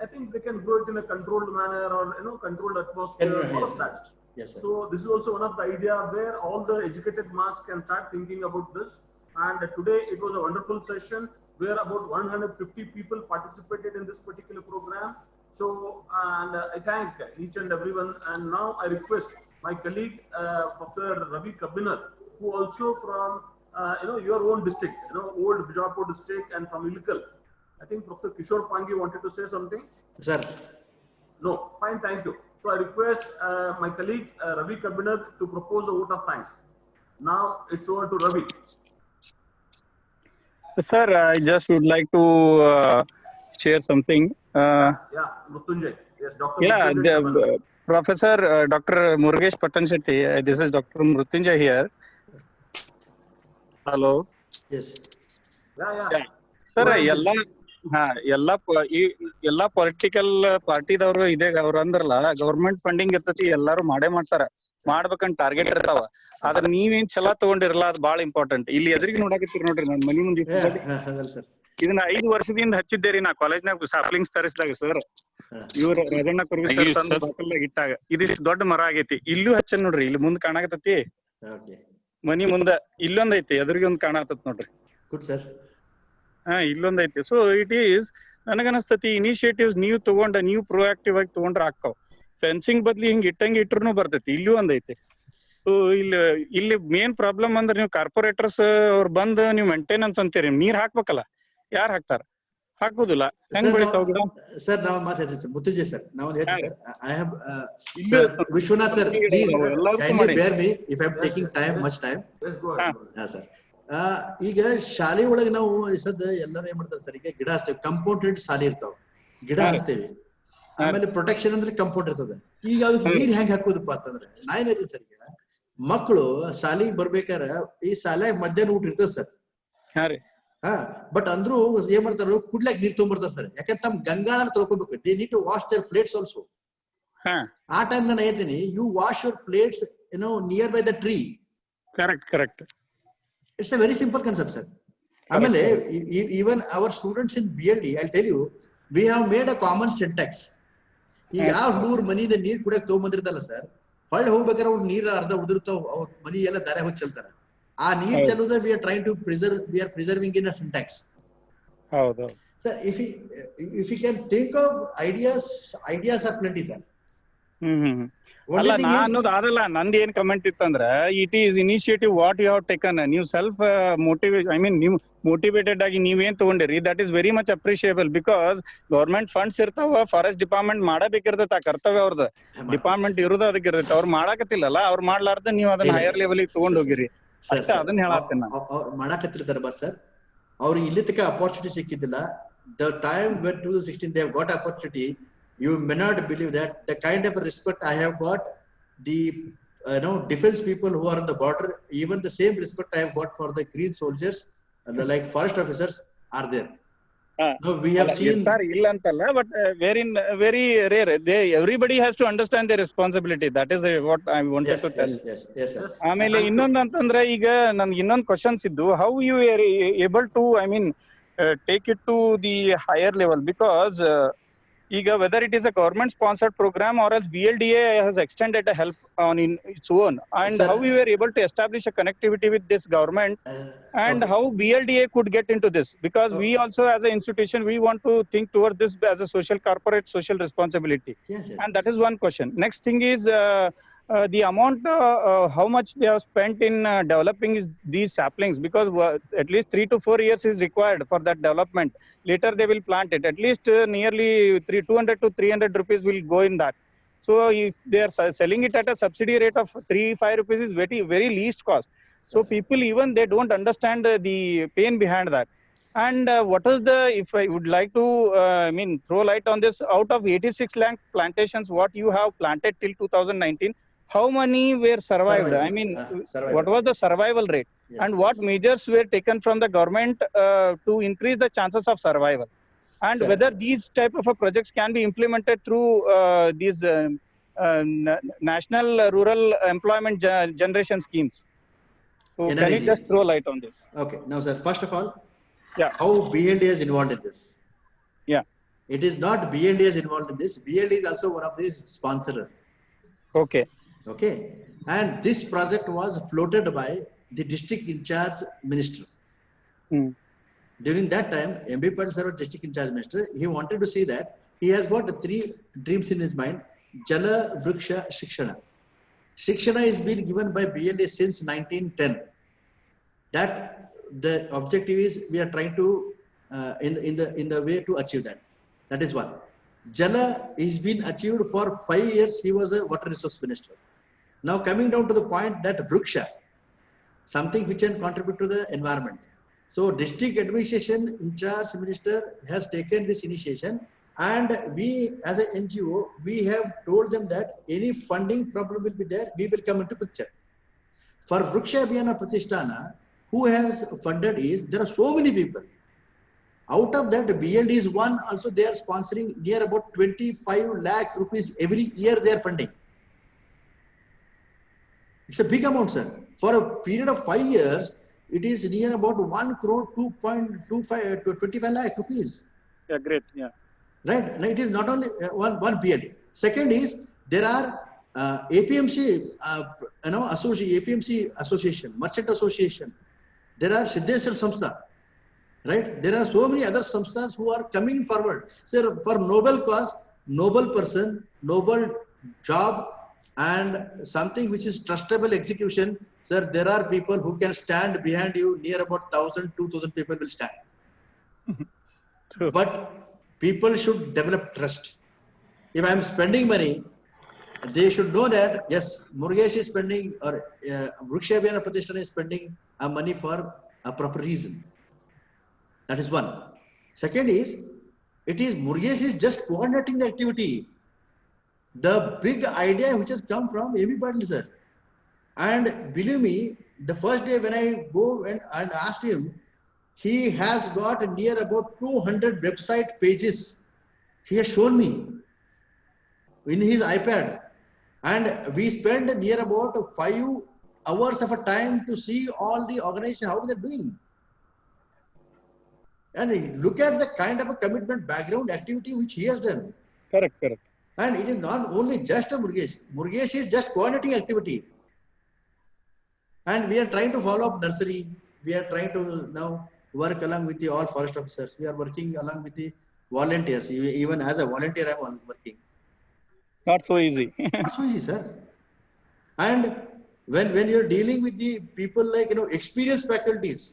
I think they can grow it in a controlled manner or controlled atmosphere. All of that. Yes, sir. So this is also one of the idea where all the educated mass can start thinking about this. And today it was a wonderful session where about 150 people participated in this particular program. So, and I thank each and everyone. And now I request my colleague, Professor Ravi Kabinath, who also from, your own district, old Bijapur district and from Illikal. I think Professor Kishore Pangi wanted to say something. Sir. No, fine, thank you. So I request my colleague Ravi Kabinath to propose a vote of thanks. Now it's over to Ravi. Sir, I just would like to share something. Yeah, Mrutyunjay. Yes, Dr. Yeah, Mrutyunjay. Professor Dr. Murugesh Pattanshetty, this is Dr. Mrutyunjay here. Hello. Yes. Yeah. Sir, ಎಲ್ಲ political ಪಾರ್ಟಿದವರು ಇದೆ ಅವ್ರ ಅಂದ್ರಲ್ಲ government funding ಇರ್ತತಿ ಎಲ್ಲಾರು ಮಾಡೇ ಮಾಡ್ತಾರ ಮಾಡ್ಬೇಕಂತ target ಇರ್ತಾವ ಆದ್ರೆ ನೀವೇನ್ ಛಲ ತಗೊಂಡಿರಲ್ಲ ಅದು ಬಹಳ ಇಂಪಾರ್ಟೆಂಟ್ ಇಲ್ಲಿ ಎದುರಿಗೆ ನೋಡಕತ್ತೀರಿ ನೋಡ್ರಿ ನನ್ ಮನಿ ಮುಂದೆ ಇದನ್ನ 5 ವರ್ಷದಿಂದ ಹಚ್ಚಿದ್ದೇರಿ ನಾ ಕಾಲೇಜ್ನಾಗ ಸಾಪ್ಲಿಂಗ್ಸ್ ತರಿಸಿದಾಗ ಸರ್ ಇವ್ರ ರಾಜಣ್ಣ ಕುರ್ವಿ ಸರ್ ಬಾಕಲ್ದಾಗ ಇಟ್ಟಾಗ ಇದಿಷ್ಟು ದೊಡ್ಡ ಮರ ಆಗೈತಿ ಇಲ್ಲೂ ಹಚ್ಚನ್ ನೋಡ್ರಿ ಇಲ್ಲಿ ಮುಂದ್ ಕಾಣಕತ್ತತಿ ಮನಿ ಮುಂದ ಇಲ್ಲೊಂದ್ ಐತಿ ಎದುರಿಗೆ ಒಂದ್ ಕಾಣಕತ್ತತ್ ನೋಡ್ರಿ ಗುಡ್ ಸರ್ ಇಲ್ಲೊಂದ್ ಐತಿ ಸೊ ಇಟ್ ಈಸ್ ನನಗನಸ್ತತಿ ಇನಿಷಿಯೇಟಿವ್ಸ್ ನೀವು ತಗೊಂಡ ನೀವು ಪ್ರೊಆಕ್ಟಿವ್ ಆಗಿ ತಗೊಂಡ್ರ ಹಾಕಾವ್ ಫೆನ್ಸಿಂಗ್ ಬದ್ಲಿ ಹಿಂಗ್ ಇಟ್ಟರು ಬರ್ತೈತಿ ಇಲ್ಲೂ ಒಂದ್ ಐತಿ ಸೊ ಇಲ್ಲಿ ಮೇನ್ ಪ್ರಾಬ್ಲಮ್ ಅಂದ್ರೆ ನೀವು ಕಾರ್ಪೊರೇಟರ್ಸ್ ಅವ್ರು ಬಂದ್ ನೀವು ಮೇಂಟೆನೆನ್ಸ್ ಅಂತೀರಿ ನೀರ್ ಹಾಕ್ಬೇಕಲ್ಲ ಯಾರು ಹಾಕ್ತಾರ ಹಾಕುದಿಲ್ಲ ಹೆಂಗ್ ಬೆಳಿತಾವ ಗಿಡ ಸರ್ ನಾವು ಮಾತಾಡ್ತೀವಿ ಸರ್ ಮುತ್ತುಜೆ ಸರ್ ನಾವು I have Vishwanath sir please kindly bear me if I am taking time much time ಹಾ ಸರ್ ಈಗ ಶಾಲೆ ಒಳಗೆ ನಾವು ಸದ್ಯ ಎಲ್ಲರೂ ಏನ್ ಮಾಡ್ತಾರೆ ಸರ್ ಈಗ ಗಿಡ ಹಚ್ತೇವೆ ಕಂಪೌಂಡೆಡ್ ಶಾಲೆ ಇರ್ತಾವ ಗಿಡ ಹಚ್ತೇವಿ ಆಮೇಲೆ ಪ್ರೊಟೆಕ್ಷನ್ ಅಂದ್ರೆ ಕಂಪೌಂಡ್ ಇರ್ತದೆ ಈಗ ಅದಕ್ಕೆ ನೀರ್ ಹೆಂಗ್ ಹಾಕೋದಪ್ಪ ಅಂತಂದ್ರೆ ನಾ ಏನಿದೆ ಸರ್ ಈಗ ಮಕ್ಕಳು ಶಾಲೆಗೆ ಬರ್ಬೇಕಾರ ಈ ಶಾಲೆ ಮಧ್ಯಾಹ್ನ ಊಟ ಇರ್ತದೆ ಸರ್ ಬಟ್ ಅಂದ್ರೂ ಏನ್ ಮಾಡ್ತಾರ ಕುಡ್ಲಾಕ್ ನೀರ್ ತೊಗೊಂಡ್ಬರ್ತಾರ ಸರ್ ಯಾಕಂದ್ರೆ ತಮ್ ಗಂಗಾಳ ತೊಳ್ಕೊಬೇಕು they need to wash their plates also ಆ ಟೈಮ್ ನಾನು ಹೇಳ್ತೀನಿ you wash your plates near by the tree correct it's a very simple concept sir ಆಮೇಲೆ even our students in BLD I tell you we have made a common syntax ಈಗ ಯಾವ ಹುಡುಗರು ಮನಿಯಿಂದ ನೀರ್ ಕುಡಿಯಕ್ ತಗೊಂಬಂದಿರ್ತಲ್ಲ sir ಹೊಳ್ಳಿ ಹೋಗ್ಬೇಕಾದ್ರೆ ಅವ್ರು ನೀರ್ ಅರ್ಧ ಉದುರ್ತಾವ ಅವ್ರ ಮನಿ ಎಲ್ಲ ದಾರೆ ಹೋಗಿ ಚೆಲ್ತಾರ ಆ ನೀರ್ ಚೆಲ್ಲುದ we are trying to preserving in a syntax ಹೌದು sir if you can think of ideas are plenty sir ಅಲ್ಲ ನಾ ಅನ್ನೋದು ಅದಲ್ಲ ನಂದ್ ಏನ್ ಕಮೆಂಟ್ ಇತ್ತಂದ್ರ it is initiative what you have taken ನೀವು ಸೆಲ್ಫ್ ಮೋಟಿವೇಟ್ ಐ ಮೀನ್ ನೀವು ಮೋಟಿವೇಟೆಡ್ ಆಗಿ ನೀವೇನ್ ತಗೊಂಡಿರಿ that is very much appreciable because government funds ಇರ್ತಾವ ಫಾರೆಸ್ಟ್ ಡಿಪಾರ್ಟ್ಮೆಂಟ್ ಮಾಡಬೇಕಿರ್ತೈತಿ ಆ ಕರ್ತವ್ಯ ಅವ್ರದ್ದು ಡಿಪಾರ್ಟ್ಮೆಂಟ್ ಇರೋದು ಅದಕ್ಕೆ ಇರ್ತೈತಿ ಅವ್ರು ಮಾಡಾಕತ್ತಿಲ್ಲಲ್ಲ ಅವ್ರು ಮಾಡ್ಲಾರ್ದ ನೀವು ಅದನ್ನ ಹೈಯರ್ ಲೆವೆಲ್ ತಗೊಂಡ್ ಹೋಗಿರಿ ಅದನ್ನ ಹೇಳತ್ತೇನೆ ನಾನು ಮಾಡಾಕತ್ತಿರ್ತಾರ ಬಸ್ ಸರ್ ಅವ್ರಿಗೆ ಇಲ್ಲಿ ತನಕ ಅಪರ್ಚುನಿಟಿ ಸಿಕ್ಕಿದ್ದಿಲ್ಲ the time when 2016 they have got opportunity You may not believe that the kind of respect I have got, the defense people who are on the border, even the same respect I have got for the green soldiers, like forest officers are there. No, we have seen. but very rare. Everybody has to understand their responsibility. That is what I wanted to tell. Yes, sir. ಆಮೇಲೆ ಇನ್ನೊಂದು ಅಂತಂದ್ರೆ ಈಗ ನನ್ಗೆ ಇನ್ನೊಂದು questions ಇದ್ದು, how you are able to take it to the higher level, because ಈಗ whether it is a government sponsored program or else BLDA has extended a help on in its own, and how you were able to establish a connectivity with this government, and how BLDA could get into this, because we also as an institution we want to think toward this as a social corporate social responsibility. And that is one question. Next thing is the amount, how much they have spent in developing these saplings, because at least 3 to 4 years is required for that development. Later they will plant it. At least nearly 200 to 300 rupees will go in that. So if they are selling it at a subsidy rate of 3-5 rupees is very, very least cost. So people even they don't understand the pain behind that. And what is the, if I would like to throw light on this, out of 86 lakh plantations what you have planted till 2019, how many were survived? What was the survival rate? And what measures were taken from the government to increase the chances of survival? And whether these type of projects can be implemented through these national rural employment generation schemes. So can you just throw light on this? Okay. Now, sir, first of all, how BLDA is involved in this? It is not BLDA is involved in this. BLDA is also one of the sponsors. Okay. And this project was floated by the district in charge minister. During that time, MB Patil sir was district in charge minister. He wanted to see that he has got 3 dreams in his mind: Jala, Vriksha, Shikshana. Shikshana is been given by BLDA since 1910. That the objective is we are trying to in the way to achieve that. That is one. Jala is been achieved for 5 years. He was a water resource minister. Now coming down to the point that Vriksha, something which can contribute to the environment. So district administration in charge minister has taken this initiation, and we as an NGO, we have told them that any funding problem will be there, we will come into picture. For Vriksha Abhiyana Pratishtana, who has funded is, there are so many people. Out of that, BLD is one, also they are sponsoring near about 25 lakh rupees every year they are funding. It's a big amount, sir. For a period of 5 years, it is near about 1 crore 2.25 to 25 lakh rupees. Yeah, great. Yeah. Right. Now it is not only one BLD. Second is there are APMC, APMC association, merchant association. There are Siddheswar Samstha. Right. There are so many other samsthas who are coming forward. Sir, for noble cause, noble person, noble job, and something which is trustable execution. Sir, there are people who can stand behind you. Near about 1,000-2,000 people will stand. But people should develop trust. If I am spending money, they should know that yes, Murugesh is spending, or Vriksha Abhiyana Pratishtana is spending money for a proper reason. That is one. Second is, it is Murugesh is just coordinating the activity. The big idea which has come from MB Patil sir. And believe me, the first day when I go and asked him, he has got near about 200 website pages. He has shown me in his iPad. And we spend near about 5 hours of a time to see all the organization, how they're doing. And look at the kind of a commitment background activity which he has done. Correct. And it is not only just a Murugesh. Murugesh is just coordinating activity. And we are trying to follow up nursery. We are trying to now work along with the all forest officers. We are working along with the volunteers. Even as a volunteer, I am working. Not so easy. Not so easy, sir. And when you're dealing with the people like, experienced faculties,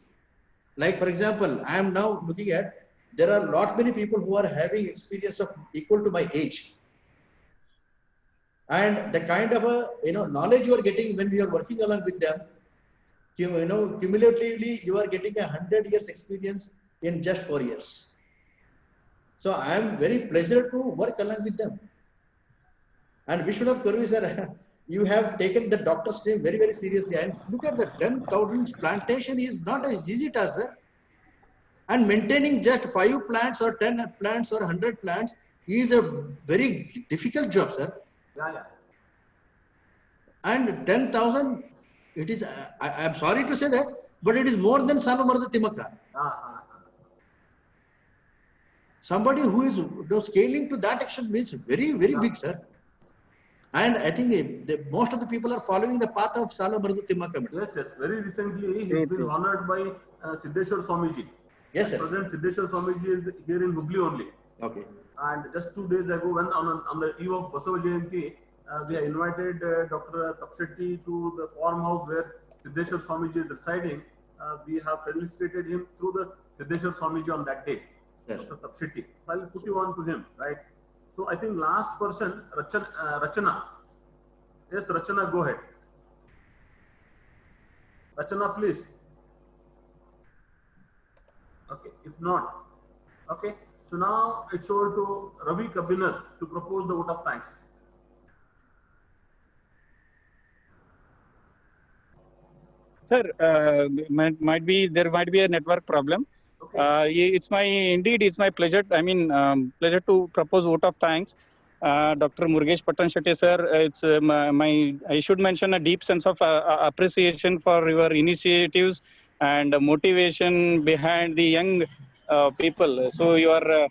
like for example, I am now looking at, there are lot many people who are having experience of equal to my age. And the kind of a, knowledge you are getting when you are working along with them, cumulatively, you are getting 100 years experience in just 4 years. So I am very pleasure to work along with them. And Vishwanath Kurvi sir, you have taken the doctor's name very, very seriously. And look at the 10,000 plantation is not an easy task, sir. And maintaining just 5 plants or 10 plants or 100 plants is a very difficult job, sir. Yeah. And 10,000, it is, I am sorry to say that, but it is more than Salumarda Timaka. Somebody who is scaling to that extent means very, very big, sir. And I think most of the people are following the path of Salumarda Timaka. Yes. Very recently, he's been honored by Siddheshwar Swamiji. Yes, sir. President Siddheshwar Swamiji is here in Hubli only. Okay. And just 2 days ago, when on the eve of Basava Jayanti, we have invited Dr. Tapsetti to the farmhouse where Siddheshwar Swamiji is residing. We have felicitated him through the Siddheshwar Swamiji on that day, yes. Dr. Tapsetti. So I'll put you on to him, right? So I think last person, Rachana. Yes, Rachana, go ahead. Rachana, please. Okay, if not, okay. So now it's over to Ravi Kabinath to propose the vote of thanks. Sir, there might be a network problem. Okay. It's my pleasure. I mean, pleasure to propose vote of thanks. Dr. Murugesh Pattan Shetty sir, it's I should mention a deep sense of appreciation for your initiatives and motivation behind the young people. So you are,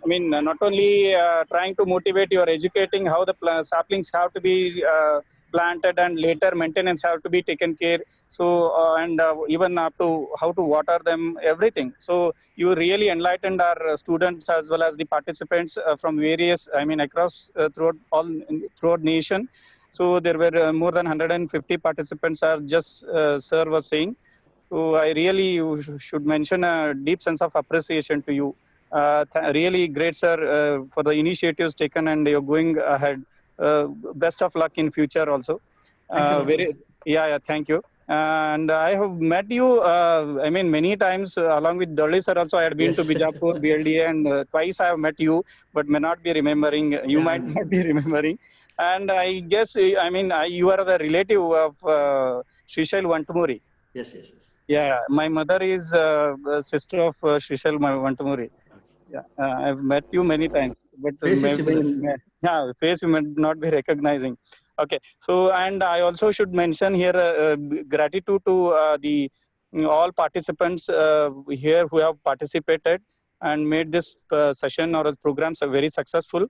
not only trying to motivate, you are educating how the saplings have to be planted and later maintenance have to be taken care. So even up to how to water them, everything. So you really enlightened our students as well as the participants from various, across throughout nation. So there were more than 150 participants, as just sir was saying. So I really should mention a deep sense of appreciation to you. Really great, sir, for the initiatives taken, and you're going ahead. Best of luck in future also. Thank you. And I have met you, many times along with Dolly sir also. I had been to Bijapur, BLDA, and twice I have met you, but may not be remembering. You might not be remembering. And I guess, you are the relative of Srishal Vantumuri. Yes. Yeah, my mother is a sister of Srishal Vantumuri. Yeah, I've met you many times, but face you may not be recognizing. Okay, so and I also should mention here gratitude to the all participants here who have participated and made this session or programs very successful.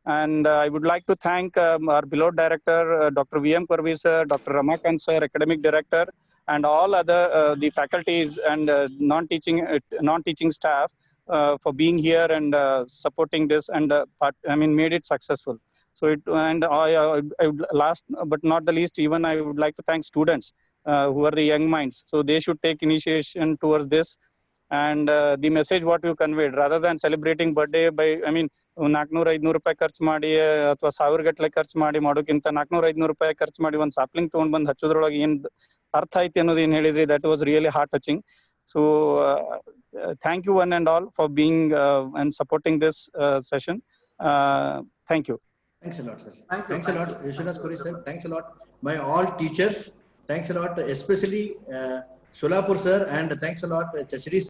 And I would like to thank our beloved director, Dr. V.M. Kurvi sir, Dr. Ramakant sir, academic director, and all other the faculties and non-teaching staff for being here and supporting this and made it successful. So last but not the least, even I would like to thank students who are the young minds. So they should take initiation towards this. And the message what you conveyed, rather than celebrating birthday by, 400-500 ರೂಪಾಯಿ ಖರ್ಚು ಮಾಡಿ ಅಥವಾ 1000 ಗಟ್ಟಲೆ ಖರ್ಚು ಮಾಡಿ ಮಾಡೋಕ್ಕಿಂತ 400-500 ರೂಪಾಯಿ ಖರ್ಚು ಮಾಡಿ ಒಂದು ಸಾಪ್ಲಿಂಗ್ ತಗೊಂಡ್ ಬಂದು ಹಚ್ಚೋದ್ರೊಳಗೆ ಏನ್ ಅರ್ಥ ಐತಿ ಅನ್ನೋದು ಏನ್ ಹೇಳಿದ್ರಿ, that was really heart touching. So thank you one and all for being and supporting this session. Thank you. Thanks a lot, sir. Thanks a lot, Vishwanath Kurvi sir. Thanks a lot, my all teachers. Thanks a lot, especially Solapur sir, and thanks a lot, Chachri